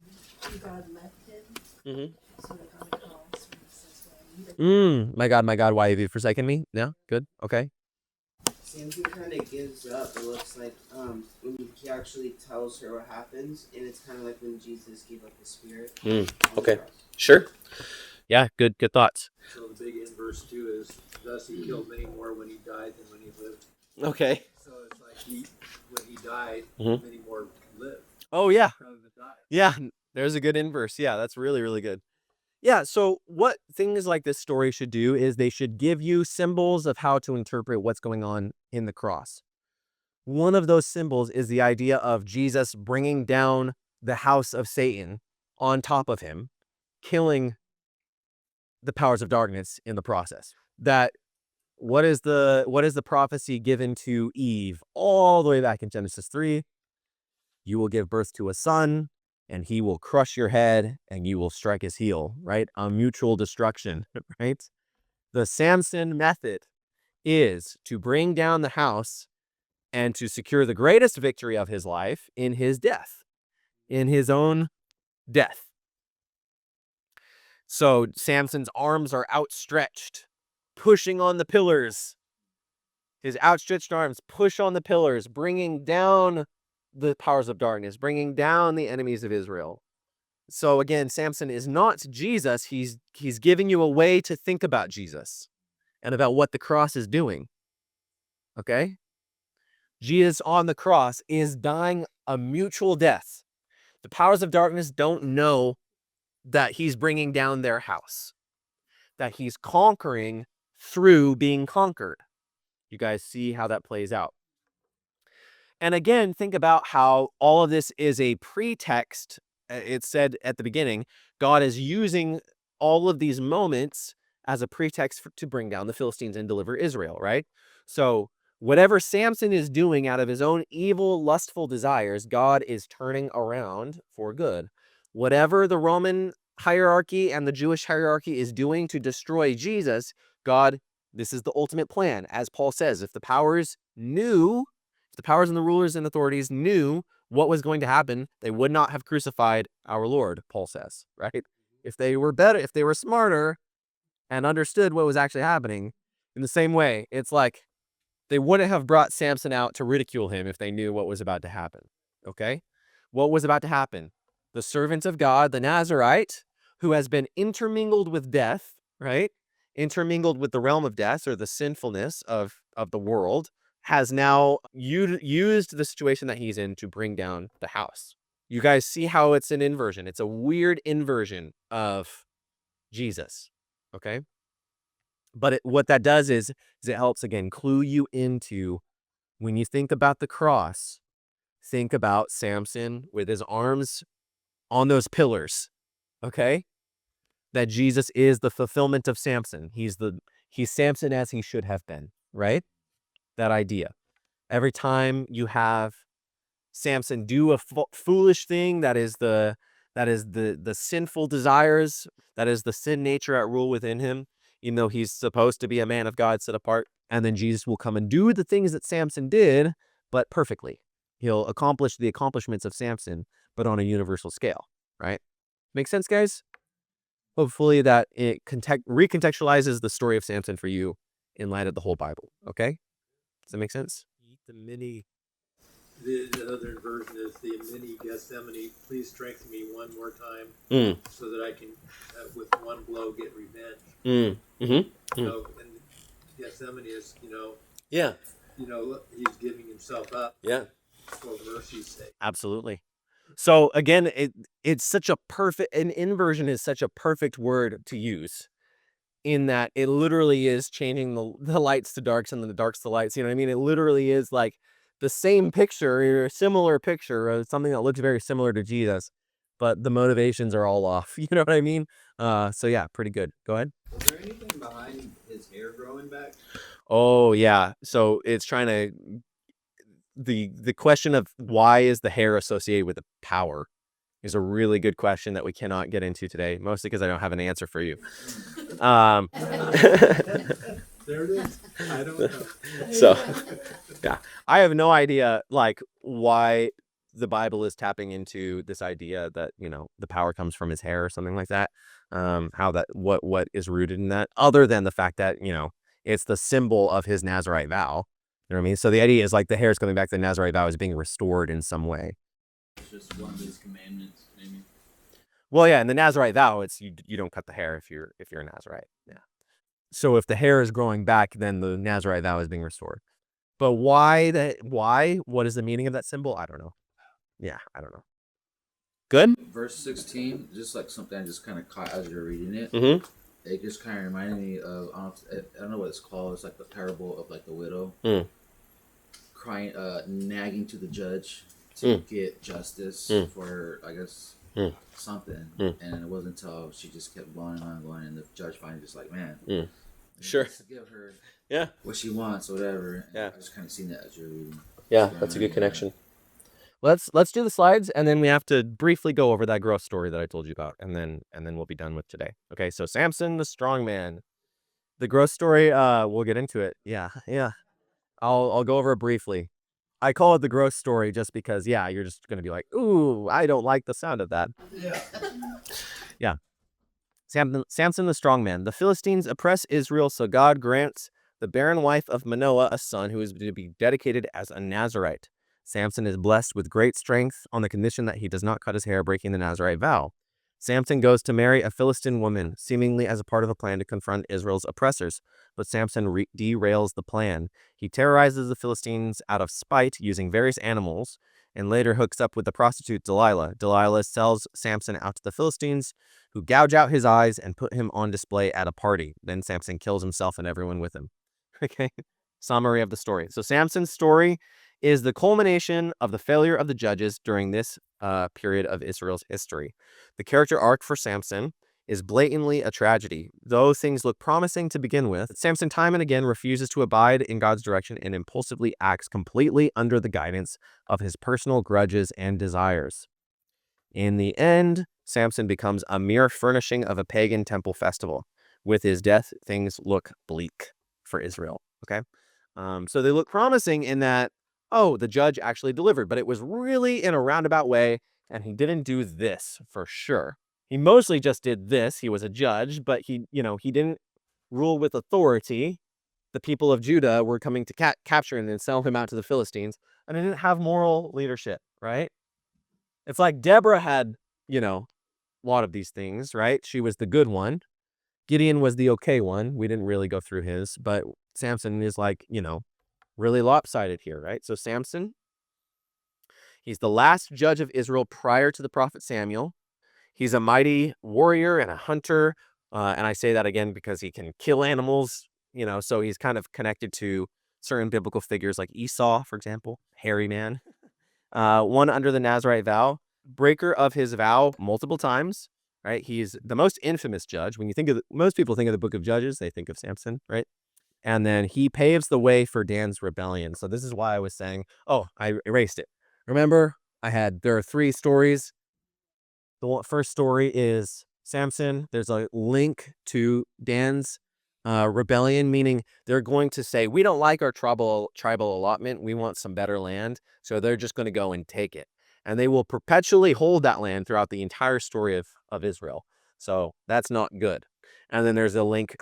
left him. Mm-hmm. So that on the cross, when it says, well, My God, why have you forsaken me? Yeah, good. Okay. Samson kind of gives up. It looks like when he actually tells her what happens, and it's kind of like when Jesus gave up his spirit. Okay. Sure. Yeah, good thoughts. So the big inverse too is, thus he killed many more when he died than when he lived. Okay. So it's like when he died, Mhm. many more lived Oh, yeah. rather than died. Yeah, there's a good inverse. Yeah, that's really, really good. Yeah, so what things like this story should do is they should give you symbols of how to interpret what's going on in the cross. One of those symbols is the idea of Jesus bringing down the house of Satan on top of him, killing the powers of darkness in the process. That what is the prophecy given to Eve all the way back in Genesis 3? You will give birth to a son, and he will crush your head, and you will strike his heel, right? A mutual destruction, right? The Samson method is to bring down the house and to secure the greatest victory of his life in his death, in his own death. So Samson's arms are outstretched, pushing on the pillars. His outstretched arms push on the pillars, bringing down the powers of darkness, bringing down the enemies of Israel. So again, Samson is not Jesus. He's giving you a way to think about Jesus and about what the cross is doing. Okay? Jesus on the cross is dying a mutual death. The powers of darkness don't know that he's bringing down their house, that he's conquering through being conquered. You guys see how that plays out. And again, think about how all of this is a pretext. It said at the beginning, God is using all of these moments as a pretext to bring down the Philistines and deliver Israel, right? So whatever Samson is doing out of his own evil, lustful desires, God is turning around for good. Whatever the Roman hierarchy and the Jewish hierarchy is doing to destroy Jesus, God, this is the ultimate plan. As Paul says, if the powers and the rulers and authorities knew what was going to happen, they would not have crucified our Lord, Paul says, right? If they were better, if they were smarter, and understood what was actually happening. In the same way, it's like they wouldn't have brought Samson out to ridicule him if they knew what was about to happen. Okay? What was about to happen? The servant of God, the Nazarite, who has been intermingled with death, right? Intermingled with the realm of death, or the sinfulness of the world, has now used the situation that he's in to bring down the house. You guys see how it's an inversion. It's a weird inversion of Jesus. Okay? But what that does is it helps, again, clue you into, when you think about the cross, think about Samson with his arms on those pillars, okay? That Jesus is the fulfillment of Samson. He's Samson as he should have been, right? That idea. Every time you have Samson do a foolish thing, that is the sinful desires, that is the sin nature at rule within him, even though he's supposed to be a man of God set apart. And then Jesus will come and do the things that Samson did, but perfectly. He'll accomplish the accomplishments of Samson, but on a universal scale, right? Make sense, guys? Hopefully that it recontextualizes the story of Samson for you in light of the whole Bible, okay? Does that make sense? The other version is the mini Gethsemane. Please strengthen me one more time so that I can, with one blow, get revenge. So, and Gethsemane is, Yeah. He's giving himself up. Yeah. For mercy's sake. Absolutely. So again, it's such a an inversion is such a perfect word to use, in that it literally is changing the lights to darks and the darks to lights. You know what I mean? It literally is like the same picture or a similar picture of something that looks very similar to Jesus, but the motivations are all off. You know what I mean? So yeah, pretty good. Go ahead. Was there anything behind his hair growing back? Oh yeah. So it's trying to, the question of why is the hair associated with the power is a really good question that we cannot get into today, mostly because I don't have an answer for you. There it is. I don't know. So, yeah, I have no idea, like, why the Bible is tapping into this idea that, the power comes from his hair or something like that. How that, what is rooted in that, other than the fact that, it's the symbol of his Nazarite vow. You know what I mean? So the idea is like the hair is coming back to the Nazarite vow is being restored in some way. It's just one of his commandments, maybe. Well, yeah, in the Nazarite vow, it's you don't cut the hair if you're a Nazarite. Yeah. So if the hair is growing back, then the Nazarite vow is being restored. But why? What is the meaning of that symbol? I don't know. Yeah, I don't know. Good? Verse 16, just like something I just kind of caught as you're reading it. Mm-hmm. It just kind of reminded me of, I don't know what it's called. It's like the parable of like the widow crying, nagging to the judge to get justice for, I guess, something. And it wasn't until she just kept going and the judge finally just like, man, sure, to give her what she wants or whatever. And Yeah. I just kind of seen that as you're reading. Yeah, that's a good connection. Let's do the slides, and then we have to briefly go over that growth story that I told you about, and then we'll be done with today. Okay, so Samson the Strongman, the growth story. We'll get into it. Yeah. I'll go over it briefly. I call it the growth story just because, you're just gonna be like, ooh, I don't like the sound of that. Yeah. Samson the Strongman. The Philistines oppress Israel, so God grants the barren wife of Manoah a son who is to be dedicated as a Nazarite. Samson is blessed with great strength on the condition that he does not cut his hair, breaking the Nazarite vow. Samson goes to marry a Philistine woman, seemingly as a part of a plan to confront Israel's oppressors, but Samson derails the plan. He terrorizes the Philistines out of spite using various animals, and later hooks up with the prostitute Delilah. Delilah sells Samson out to the Philistines, who gouge out his eyes and put him on display at a party. Then Samson kills himself and everyone with him. Okay, summary of the story. So Samson's story is the culmination of the failure of the judges during this period of Israel's history. The character arc for Samson is blatantly a tragedy. Though things look promising to begin with, Samson time and again refuses to abide in God's direction and impulsively acts completely under the guidance of his personal grudges and desires. In the end, Samson becomes a mere furnishing of a pagan temple festival. With his death, things look bleak for Israel. Okay? So they look promising in that, the judge actually delivered, but it was really in a roundabout way, and he didn't do this for sure. He mostly just did this. He was a judge, but he didn't rule with authority. The people of Judah were coming to capture him and sell him out to the Philistines, and they didn't have moral leadership, right? It's like Deborah had, a lot of these things, right? She was the good one. Gideon was the okay one. We didn't really go through his, but Samson is like, really lopsided here, right? So Samson, he's the last judge of Israel prior to the prophet Samuel. He's a mighty warrior and a hunter. And I say that again because he can kill animals, so he's kind of connected to certain biblical figures like Esau, for example, hairy man. One under the Nazirite vow, breaker of his vow multiple times, right? He's the most infamous judge. When you think of most people think of the book of Judges, they think of Samson, right? And then he paves the way for Dan's rebellion. So this is why I was saying, I erased it. Remember, there are 3 stories. The first story is Samson. There's a link to Dan's rebellion, meaning they're going to say, we don't like our tribal allotment. We want some better land. So they're just going to go and take it. And they will perpetually hold that land throughout the entire story of Israel. So that's not good. And then there's a link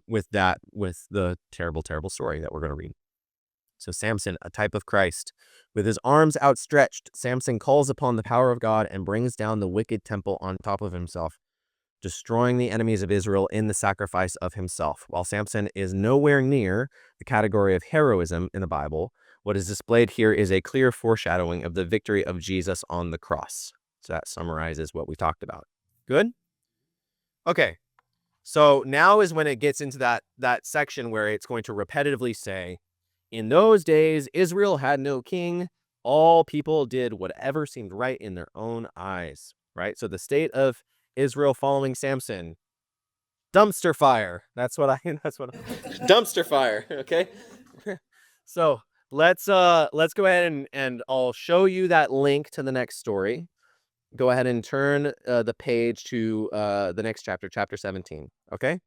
with the terrible, terrible story that we're going to read. So Samson, a type of Christ. With his arms outstretched, Samson calls upon the power of God and brings down the wicked temple on top of himself, destroying the enemies of Israel in the sacrifice of himself. While Samson is nowhere near the category of heroism in the Bible, what is displayed here is a clear foreshadowing of the victory of Jesus on the cross. So that summarizes what we talked about. Good? Okay. So now is when it gets into that section where it's going to repetitively say, in those days, Israel had no king. All people did whatever seemed right in their own eyes, right? So the state of Israel following Samson, dumpster fire. That's what dumpster fire. Okay. So let's go ahead and I'll show you that link to the next story. Go ahead and turn the page to the next chapter, chapter 17. Okay.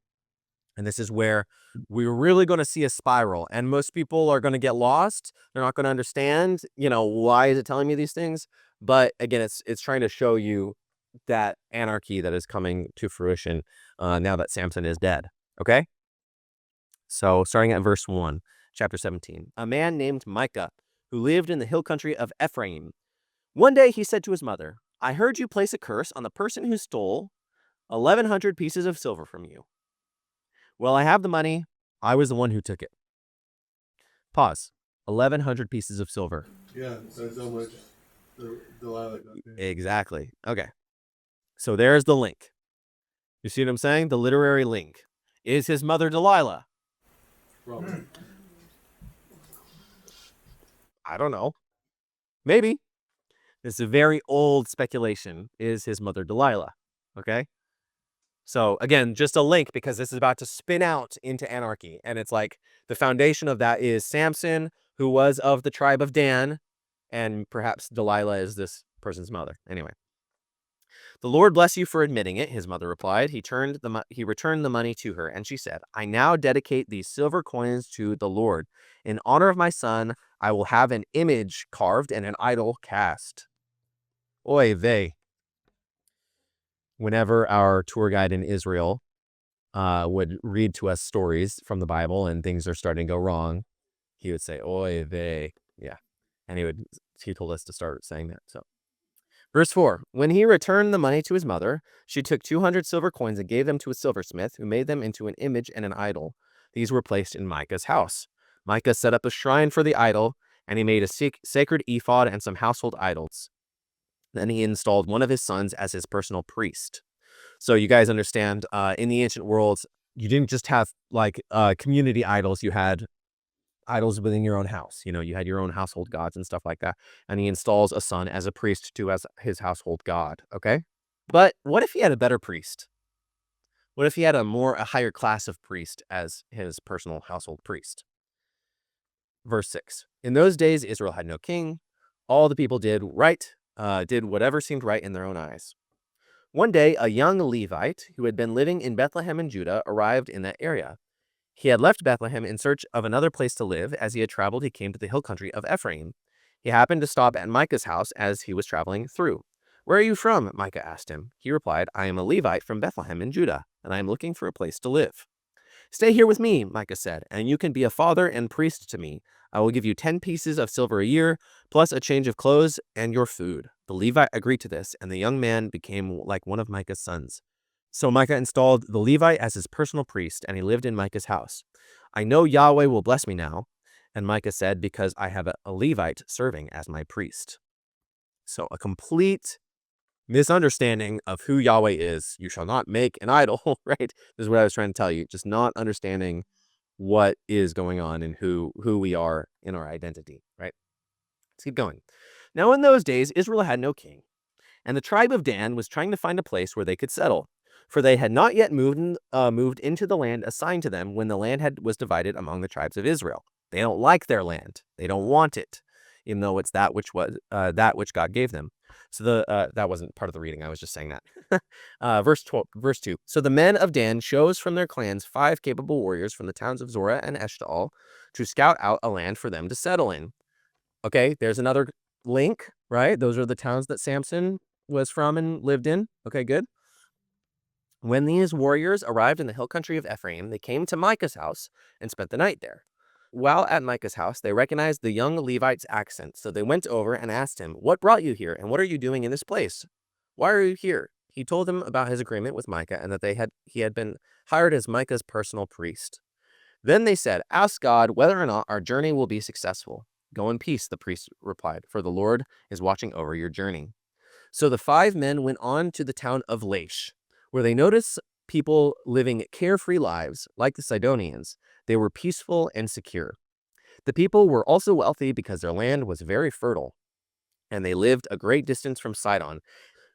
And this is where we're really going to see a spiral, and most people are going to get lost. They're not going to understand, why is it telling me these things? But again, it's trying to show you that anarchy that is coming to fruition now that Samson is dead. Okay. So starting at verse 1, chapter 17, a man named Micah, who lived in the hill country of Ephraim. One day he said to his mother, I heard you place a curse on the person who stole 1,100 pieces of silver from you. Well, I have the money. I was the one who took it. Pause. 1,100 pieces of silver. Yeah, that's how much Delilah got paid. Exactly. Okay. So there's the link. You see what I'm saying? The literary link. Is his mother Delilah? Probably. I don't know. Maybe. This is a very old speculation. Is his mother Delilah? Okay. So again, just a link because this is about to spin out into anarchy. And it's like the foundation of that is Samson, who was of the tribe of Dan, and perhaps Delilah is this person's mother. Anyway. The Lord bless you for admitting it, his mother replied. He returned the money to her, and she said, I now dedicate these silver coins to the Lord. In honor of my son, I will have an image carved and an idol cast. Oy vey. Whenever our tour guide in Israel would read to us stories from the Bible and things are starting to go wrong, he would say, oy vey. Yeah. And he told us to start saying that. So, verse 4, when he returned the money to his mother, she took 200 silver coins and gave them to a silversmith who made them into an image and an idol. These were placed in Micah's house. Micah set up a shrine for the idol, and he made a sacred ephod and some household idols. Then he installed one of his sons as his personal priest. So you guys understand, in the ancient world, you didn't just have community idols. You had idols within your own house. You had your own household gods and stuff like that. And he installs a son as a priest as his household god. Okay. But what if he had a better priest? What if he had a higher class of priest as his personal household priest? Verse 6, in those days, Israel had no king. All the people did whatever seemed right in their own eyes. One day, a young Levite who had been living in Bethlehem in Judah arrived in that area. He had left Bethlehem in search of another place to live. As he had traveled, he came to the hill country of Ephraim. He happened to stop at Micah's house as he was traveling through. Where are you from? Micah asked him. He replied, I am a Levite from Bethlehem in Judah, and I am looking for a place to live. Stay here with me, Micah said, and you can be a father and priest to me. I will give you 10 pieces of silver a year, plus a change of clothes and your food. The Levite agreed to this, and the young man became like one of Micah's sons. So Micah installed the Levite as his personal priest, and he lived in Micah's house. I know Yahweh will bless me now, and Micah said, because I have a Levite serving as my priest. So a complete misunderstanding of who Yahweh is. You shall not make an idol, right? This is what I was trying to tell you. Just not understanding what is going on and who we are in our identity, right? Let's keep going. Now, in those days, Israel had no king, and the tribe of Dan was trying to find a place where they could settle, for they had not yet moved into the land assigned to them when the land was divided among the tribes of Israel. They don't like their land. They don't want it, even though it's that which God gave them. So that wasn't part of the reading. I was just saying that. Verse 2. So the men of Dan chose from their clans 5 capable warriors from the towns of Zorah and Eshtaol to scout out a land for them to settle in. Okay, there's another link, right? Those are the towns that Samson was from and lived in. Okay, good. When these warriors arrived in the hill country of Ephraim, they came to Micah's house and spent the night there. While at Micah's house, they recognized the young Levite's accent, so they went over and asked him, "What brought you here, and what are you doing in this place? Why are you here?" He told them about his agreement with Micah and that he had been hired as Micah's personal priest. Then they said, "Ask God whether or not our journey will be successful." "Go in peace," the priest replied, "for the Lord is watching over your journey." So the 5 men went on to the town of Laish, where they noticed people living carefree lives like the Sidonians. They were peaceful and secure. The people were also wealthy because their land was very fertile, and they lived a great distance from Sidon.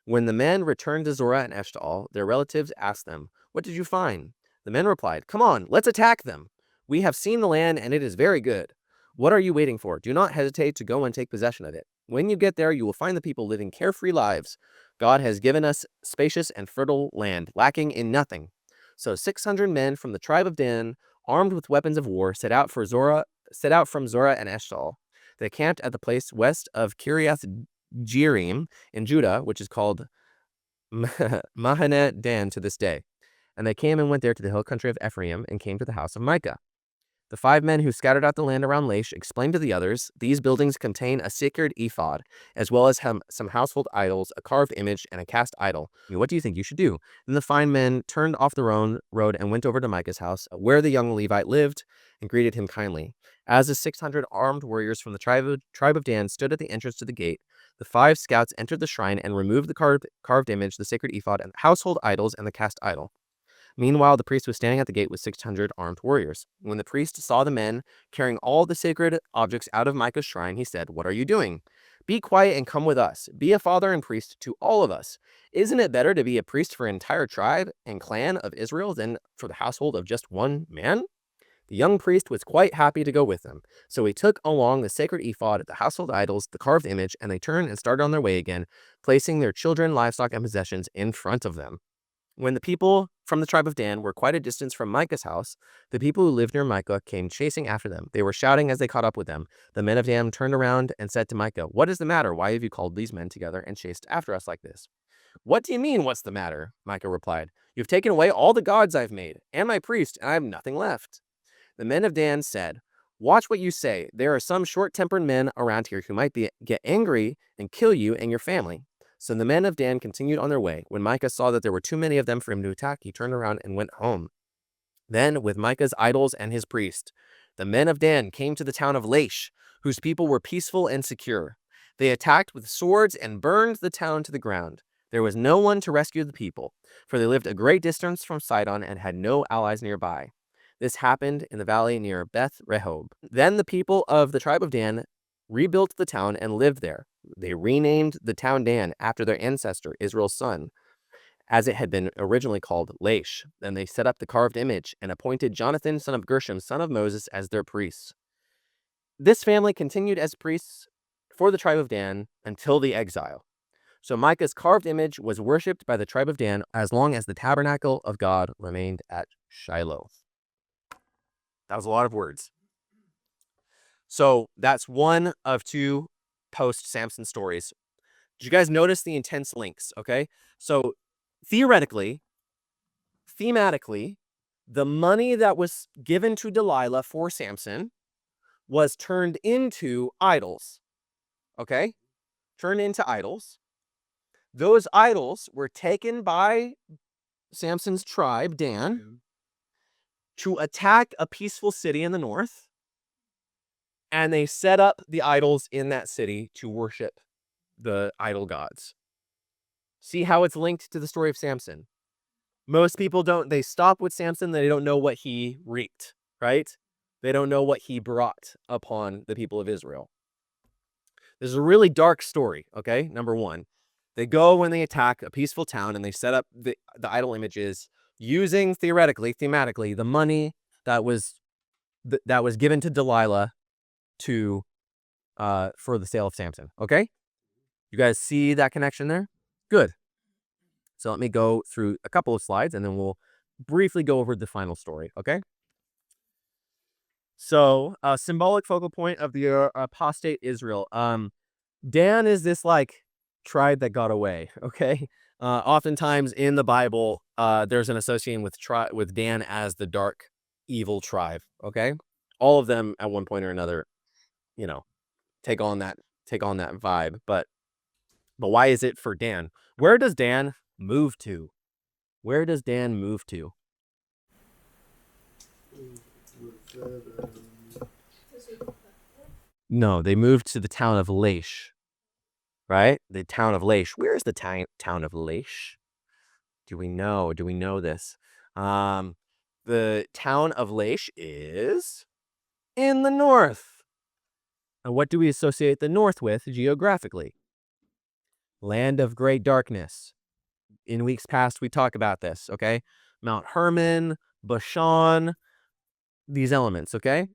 When the men returned to Zorah and Eshtaol, their relatives asked them, "What did you find?" The men replied, "Come on, let's attack them. We have seen the land, and it is very good. What are you waiting for? Do not hesitate to go and take possession of it. When you get there, you will find the people living carefree lives. God has given us spacious and fertile land, lacking in nothing." So 600 men from the tribe of Dan, armed with weapons of war, set out from Zorah and Eshtaol. They camped at the place west of Kiriath Jearim in Judah, which is called Mahane Dan to this day. And they came and went there to the hill country of Ephraim and came to the house of Micah. The 5 men who scattered out the land around Laish explained to the others, "These buildings contain a sacred ephod, as well as some household idols, a carved image, and a cast idol. What do you think you should do?" Then the 5 men turned off the road and went over to Micah's house, where the young Levite lived, and greeted him kindly. As the 600 armed warriors from the tribe of Dan stood at the entrance to the gate, the 5 scouts entered the shrine and removed the carved image, the sacred ephod, and household idols, and the cast idol. Meanwhile, the priest was standing at the gate with 600 armed warriors. When the priest saw the men carrying all the sacred objects out of Micah's shrine, he said, "What are you doing? Be quiet and come with us. Be a father and priest to all of us. Isn't it better to be a priest for an entire tribe and clan of Israel than for the household of just one man?" The young priest was quite happy to go with them, so he took along the sacred ephod, the household idols, the carved image, and they turned and started on their way again, placing their children, livestock, and possessions in front of them. When the people from the tribe of Dan were quite a distance from Micah's house, the people who lived near Micah came chasing after them. They were shouting as they caught up with them. The men of Dan turned around and said to Micah, "What is the matter? Why have you called these men together and chased after us like this?" "What do you mean, what's the matter?" Micah replied. "You've taken away all the gods I've made, and my priest, and I have nothing left." The men of Dan said, "Watch what you say. There are some short-tempered men around here who might get angry and kill you and your family." So the men of Dan continued on their way. When Micah saw that there were too many of them for him to attack, he turned around and went home. Then, with Micah's idols and his priest, the men of Dan came to the town of Laish, whose people were peaceful and secure. They attacked with swords and burned the town to the ground. There was no one to rescue the people, for they lived a great distance from Sidon and had no allies nearby. This happened in the valley near Beth Rehob. Then the people of the tribe of Dan rebuilt the town and lived there. They renamed the town Dan after their ancestor, Israel's son, as it had been originally called Laish. Then they set up the carved image and appointed Jonathan, son of Gershom, son of Moses, as their priests. This family continued as priests for the tribe of Dan until the exile. So Micah's carved image was worshipped by the tribe of Dan as long as the tabernacle of God remained at Shiloh. That was a lot of words. So that's one of 2 post-Samson stories. Did you guys notice the intense links? Okay. So thematically, the money that was given to Delilah for Samson was turned into idols. Okay? Turned into idols. Those idols were taken by Samson's tribe, Dan, to attack a peaceful city in the north. And they set up the idols in that city to worship the idol gods. See how it's linked to the story of Samson. Most people don't, they stop with Samson, they don't know what he wreaked, right? They don't know what he brought upon the people of Israel. This is a really dark story, okay? Number one, they go when they attack a peaceful town and they set up the idol images using, theoretically, thematically, the money that was given to Delilah to for the sale of Samson, okay? You guys see that connection there? Good. So let me go through a couple of slides and then we'll briefly go over the final story, okay? So, symbolic focal point of the apostate Israel. Dan is this like tribe that got away, okay? Oftentimes in the Bible, there's an association with Dan as the dark, evil tribe, okay? All of them at one point or another, you know, take on that vibe, but why is it for Dan? Where does Dan move to? Where does Dan move to? No, they moved to the town of Laish, right? The town of Laish. Where is the town of Laish? Do we know this? The town of Laish is in the north. And what do we associate the north with geographically? Land of great darkness. In weeks past, we talk about this, okay? Mount Hermon, Bashan, these elements, okay?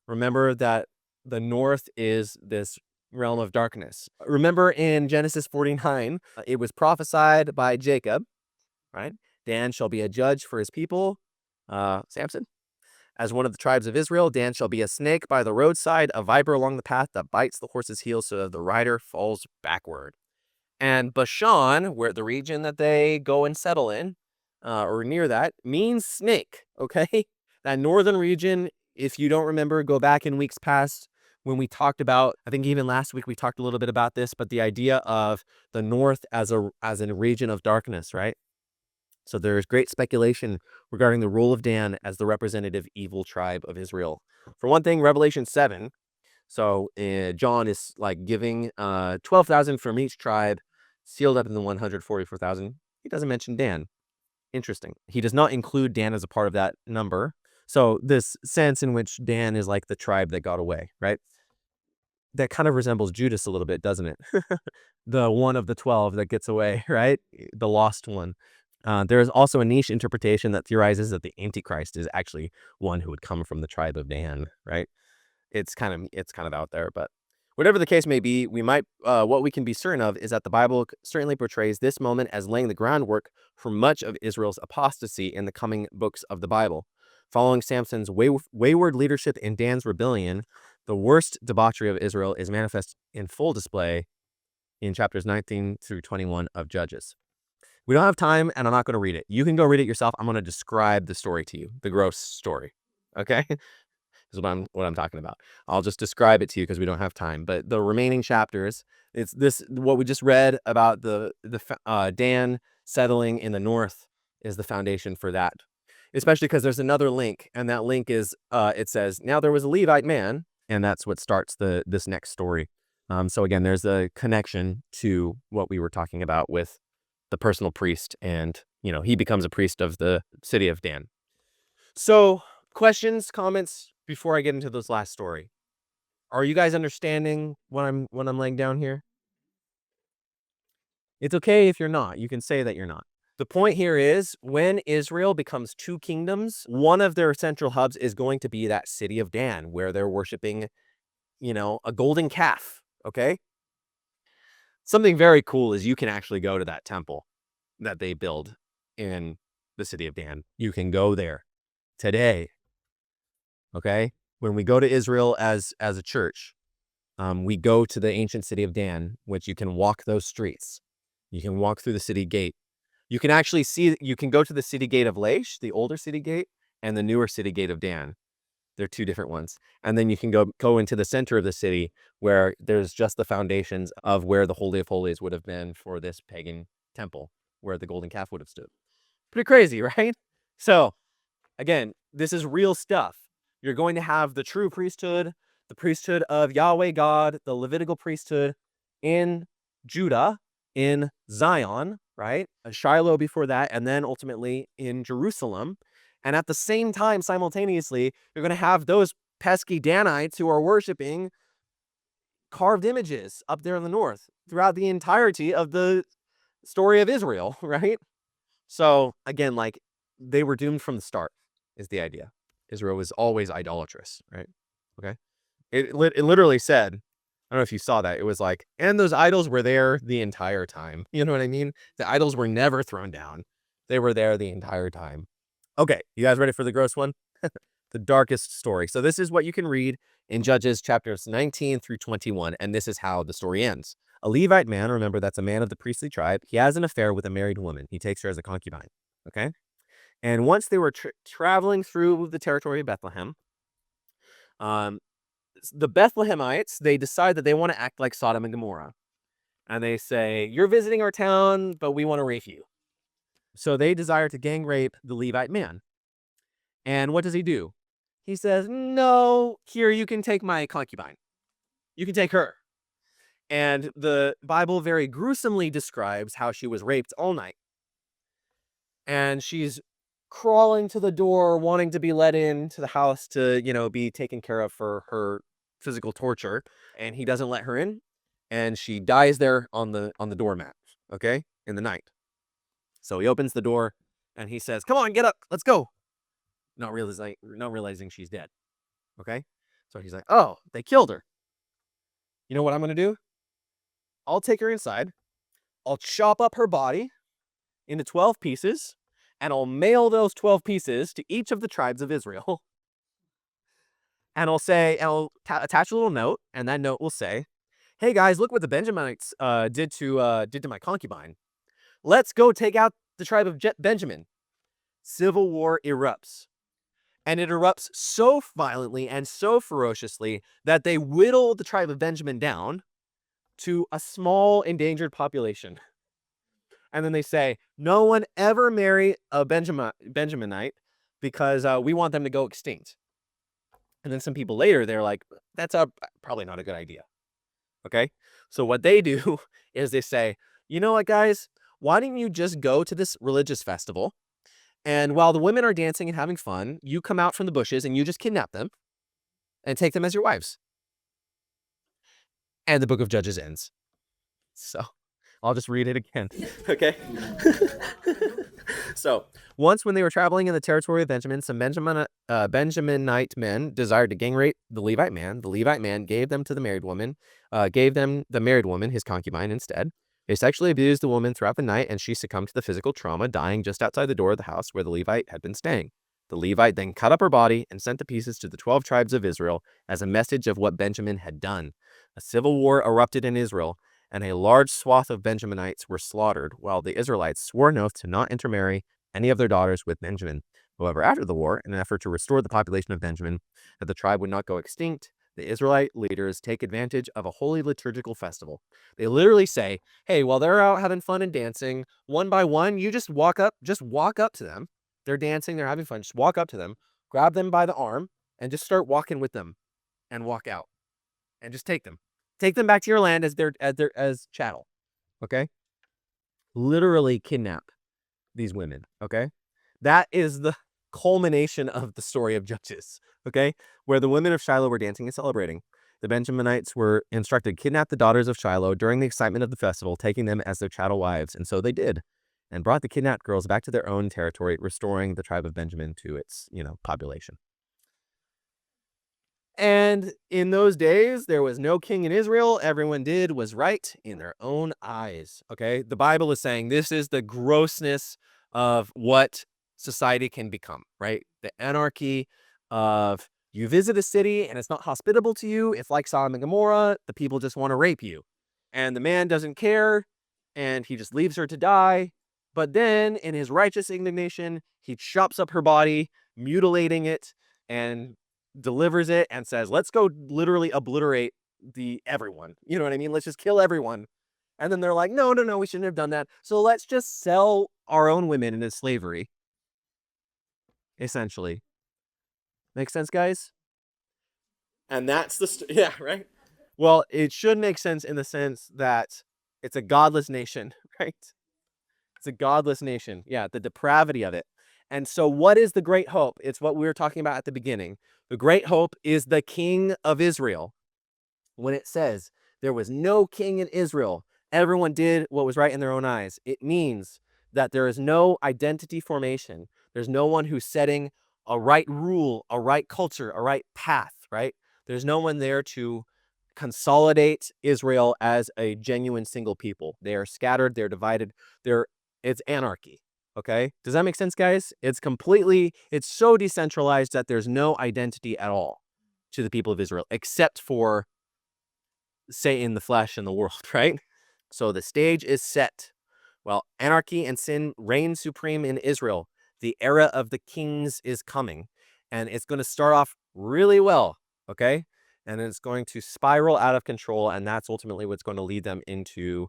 Remember that the north is this realm of darkness. Remember in Genesis 49, it was prophesied by Jacob, right? Dan shall be a judge for his people, Samson. As one of the tribes of Israel, Dan shall be a snake by the roadside, a viper along the path that bites the horse's heel so that the rider falls backward. And Bashan, where the region that they go and settle in, or near that, means snake, okay? That northern region, if you don't remember, go back in weeks past when we talked about, I think even last week we talked a little bit about this, but the idea of the north as a region of darkness, right? So there's great speculation regarding the role of Dan as the representative evil tribe of Israel. For one thing, Revelation 7, so John is like giving 12,000 from each tribe, sealed up in the 144,000. He doesn't mention Dan. Interesting. He does not include Dan as a part of that number. So this sense in which Dan is like the tribe that got away, right? That kind of resembles Judas a little bit, doesn't it? The one of the 12 that gets away, right? The lost one. There is also a niche interpretation that theorizes that the Antichrist is actually one who would come from the tribe of Dan, right? It's kind of out there, but whatever the case may be, what we can be certain of is that the Bible certainly portrays this moment as laying the groundwork for much of Israel's apostasy in the coming books of the Bible. Following Samson's wayward leadership in Dan's rebellion, the worst debauchery of Israel is manifest in full display in chapters 19 through 21 of Judges. We don't have time, and I'm not going to read it. You can go read it yourself. I'm going to describe the story to you, the gross story. Okay? This is what I'm talking about. I'll just describe it to you because we don't have time. But the remaining chapters, it's this, what we just read about the Dan settling in the north is the foundation for that. Especially because there's another link, and that link is, it says, now there was a Levite man, and that's what starts this next story. So again, there's a connection to what we were talking about with the personal priest, and he becomes a priest of the city of Dan. So questions, comments before I get into this last story. Are you guys understanding what I'm laying down here? It's okay if you're not. You can say that you're not. The point here is when Israel becomes two kingdoms, one of their central hubs is going to be that city of Dan, where they're worshiping, a golden calf. Okay. Something very cool is you can actually go to that temple that they build in the city of Dan. You can go there today. Okay. When we go to Israel as a church, we go to the ancient city of Dan, which you can walk those streets. You can walk through the city gate. You can actually you can go to the city gate of Laish, the older city gate, and the newer city gate of Dan. They're two different ones. And then you can go into the center of the city where there's just the foundations of where the Holy of Holies would have been for this pagan temple, where the golden calf would have stood. Pretty crazy, right? So, again, this is real stuff. You're going to have the true priesthood, the priesthood of Yahweh God, the Levitical priesthood in Judah, in Zion, right? Shiloh before that, and then ultimately in Jerusalem. And at the same time, simultaneously, you're going to have those pesky Danites who are worshiping carved images up there in the north throughout the entirety of the story of Israel, right? So again, like, they were doomed from the start, is the idea. Israel was always idolatrous, right? Okay. It literally said, I don't know if you saw that. It was like, and those idols were there the entire time. You know what I mean? The idols were never thrown down. They were there the entire time. Okay, you guys ready for the gross one? The darkest story. So this is what you can read in Judges chapters 19 through 21, and this is how the story ends. A Levite man, remember that's a man of the priestly tribe, he has an affair with a married woman. He takes her as a concubine, okay? And once they were traveling through the territory of Bethlehem, the Bethlehemites, they decide that they want to act like Sodom and Gomorrah. And they say, you're visiting our town, but we want to rape you. So they desire to gang rape the Levite man. And what does he do? He says, no, here, you can take my concubine. You can take her. And the Bible very gruesomely describes how she was raped all night. And she's crawling to the door, wanting to be let into the house to, be taken care of for her physical torture. And he doesn't let her in. And she dies there on the doormat, okay, in the night. So he opens the door and he says, come on, get up, let's go. Not realizing she's dead. Okay? So he's like, oh, they killed her. You know what I'm going to do? I'll take her inside. I'll chop up her body into 12 pieces, and I'll mail those 12 pieces to each of the tribes of Israel. And I'll attach a little note, and that note will say, hey guys, look what the Benjaminites did to my concubine. Let's go take out the tribe of Benjamin. Civil war erupts. And it erupts so violently and so ferociously that they whittle the tribe of Benjamin down to a small endangered population. And then they say, no one ever marry a Benjaminite because we want them to go extinct. And then some people later, they're like, that's probably not a good idea. Okay? So what they do is they say, you know what, guys? Why don't you just go to this religious festival? And while the women are dancing and having fun, you come out from the bushes and you just kidnap them and take them as your wives. And the book of Judges ends. So I'll just read it again. Okay? So once when they were traveling in the territory of Benjamin, some Benjaminite men desired to gang rape the Levite man. The Levite man gave them to the married woman, his concubine instead. They sexually abused the woman throughout the night, and she succumbed to the physical trauma, dying just outside the door of the house where the Levite had been staying. The Levite then cut up her body and sent the pieces to the 12 tribes of Israel as a message of what Benjamin had done. A civil war erupted in Israel, and a large swath of Benjaminites were slaughtered, while the Israelites swore an oath to not intermarry any of their daughters with Benjamin. However, after the war, in an effort to restore the population of Benjamin, that the tribe would not go extinct, the Israelite leaders take advantage of a holy liturgical festival. They literally say, hey, while they're out having fun and dancing, one by one, you just walk up to them. They're dancing, they're having fun. Just walk up to them, grab them by the arm, and just start walking with them and walk out. And just take them. Take them back to your land as chattel. Okay? Literally kidnap these women. Okay? That is the culmination of the story of Judges, okay, where the women of Shiloh were dancing and celebrating. The Benjaminites were instructed to kidnap the daughters of Shiloh during the excitement of the festival, taking them as their chattel wives, and so they did, and brought the kidnapped girls back to their own territory, restoring the tribe of Benjamin to its, population. And in those days, there was no king in Israel. Everyone did was right in their own eyes, okay? The Bible is saying this is the grossness of what society can become, right? The anarchy of you visit a city and it's not hospitable to you. It's like Sodom and Gomorrah. The people just want to rape you. And the man doesn't care and he just leaves her to die. But then in his righteous indignation, he chops up her body mutilating it and delivers it and says, let's go literally obliterate everyone. You know what I mean? Let's just kill everyone. And then they're like, no, we shouldn't have done that. So let's just sell our own women into slavery. Essentially. Make sense, guys? And that's yeah, right? Well, it should make sense in the sense that it's a godless nation, right? It's a godless nation. Yeah, the depravity of it. And so what is the great hope? It's what we were talking about at the beginning. The great hope is the King of Israel. When it says there was no king in Israel, everyone did what was right in their own eyes, it means that there is no identity formation. There's no one who's setting a right rule, a right culture, a right path, right? There's no one there to consolidate Israel as a genuine single people. They are scattered, they're divided, it's anarchy. Okay? Does that make sense, guys? It's so decentralized that there's no identity at all to the people of Israel, except for Satan, the flesh, and the world, right? So the stage is set. Well, anarchy and sin reign supreme in Israel. The era of the kings is coming, and it's going to start off really well, okay? And it's going to spiral out of control, and that's ultimately what's going to lead them into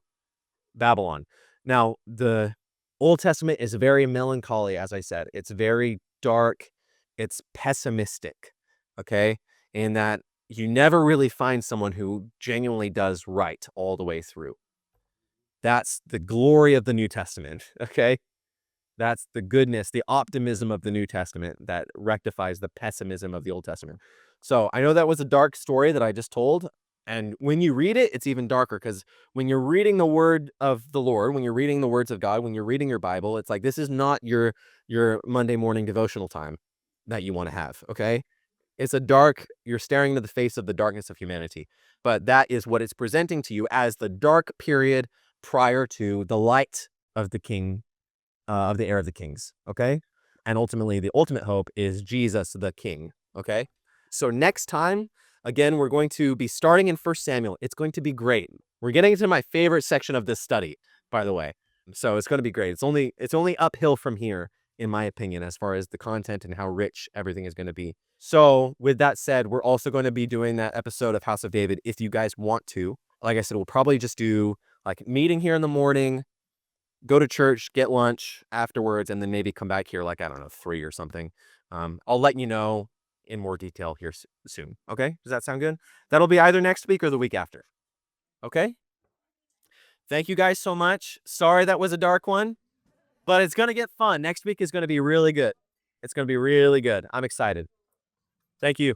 Babylon. Now, the Old Testament is very melancholy, as I said. It's very dark. It's pessimistic, okay? In that you never really find someone who genuinely does right all the way through. That's the glory of the New Testament, okay? That's the goodness, the optimism of the New Testament that rectifies the pessimism of the Old Testament. So I know that was a dark story that I just told. And when you read it, it's even darker, because when you're reading the word of the Lord, when you're reading the words of God, when you're reading your Bible, it's like, this is not your Monday morning devotional time that you want to have, okay? It's you're staring into the face of the darkness of humanity. But that is what it's presenting to you as the dark period prior to the light of the king, of the era of the kings, okay? And ultimately, the ultimate hope is Jesus the King, okay? So next time, again, we're going to be starting in 1 Samuel. It's going to be great. We're getting into my favorite section of this study, by the way. So it's going to be great. It's only uphill from here, in my opinion, as far as the content and how rich everything is going to be. So with that said, we're also going to be doing that episode of House of David if you guys want to. Like I said, we'll probably just do like meeting here in the morning, go to church, get lunch afterwards, and then maybe come back here like, I don't know, 3 or something. I'll let you know in more detail here soon. Okay? Does that sound good? That'll be either next week or the week after. Okay? Thank you guys so much. Sorry that was a dark one, but it's going to get fun. Next week is going to be really good. It's going to be really good. I'm excited. Thank you.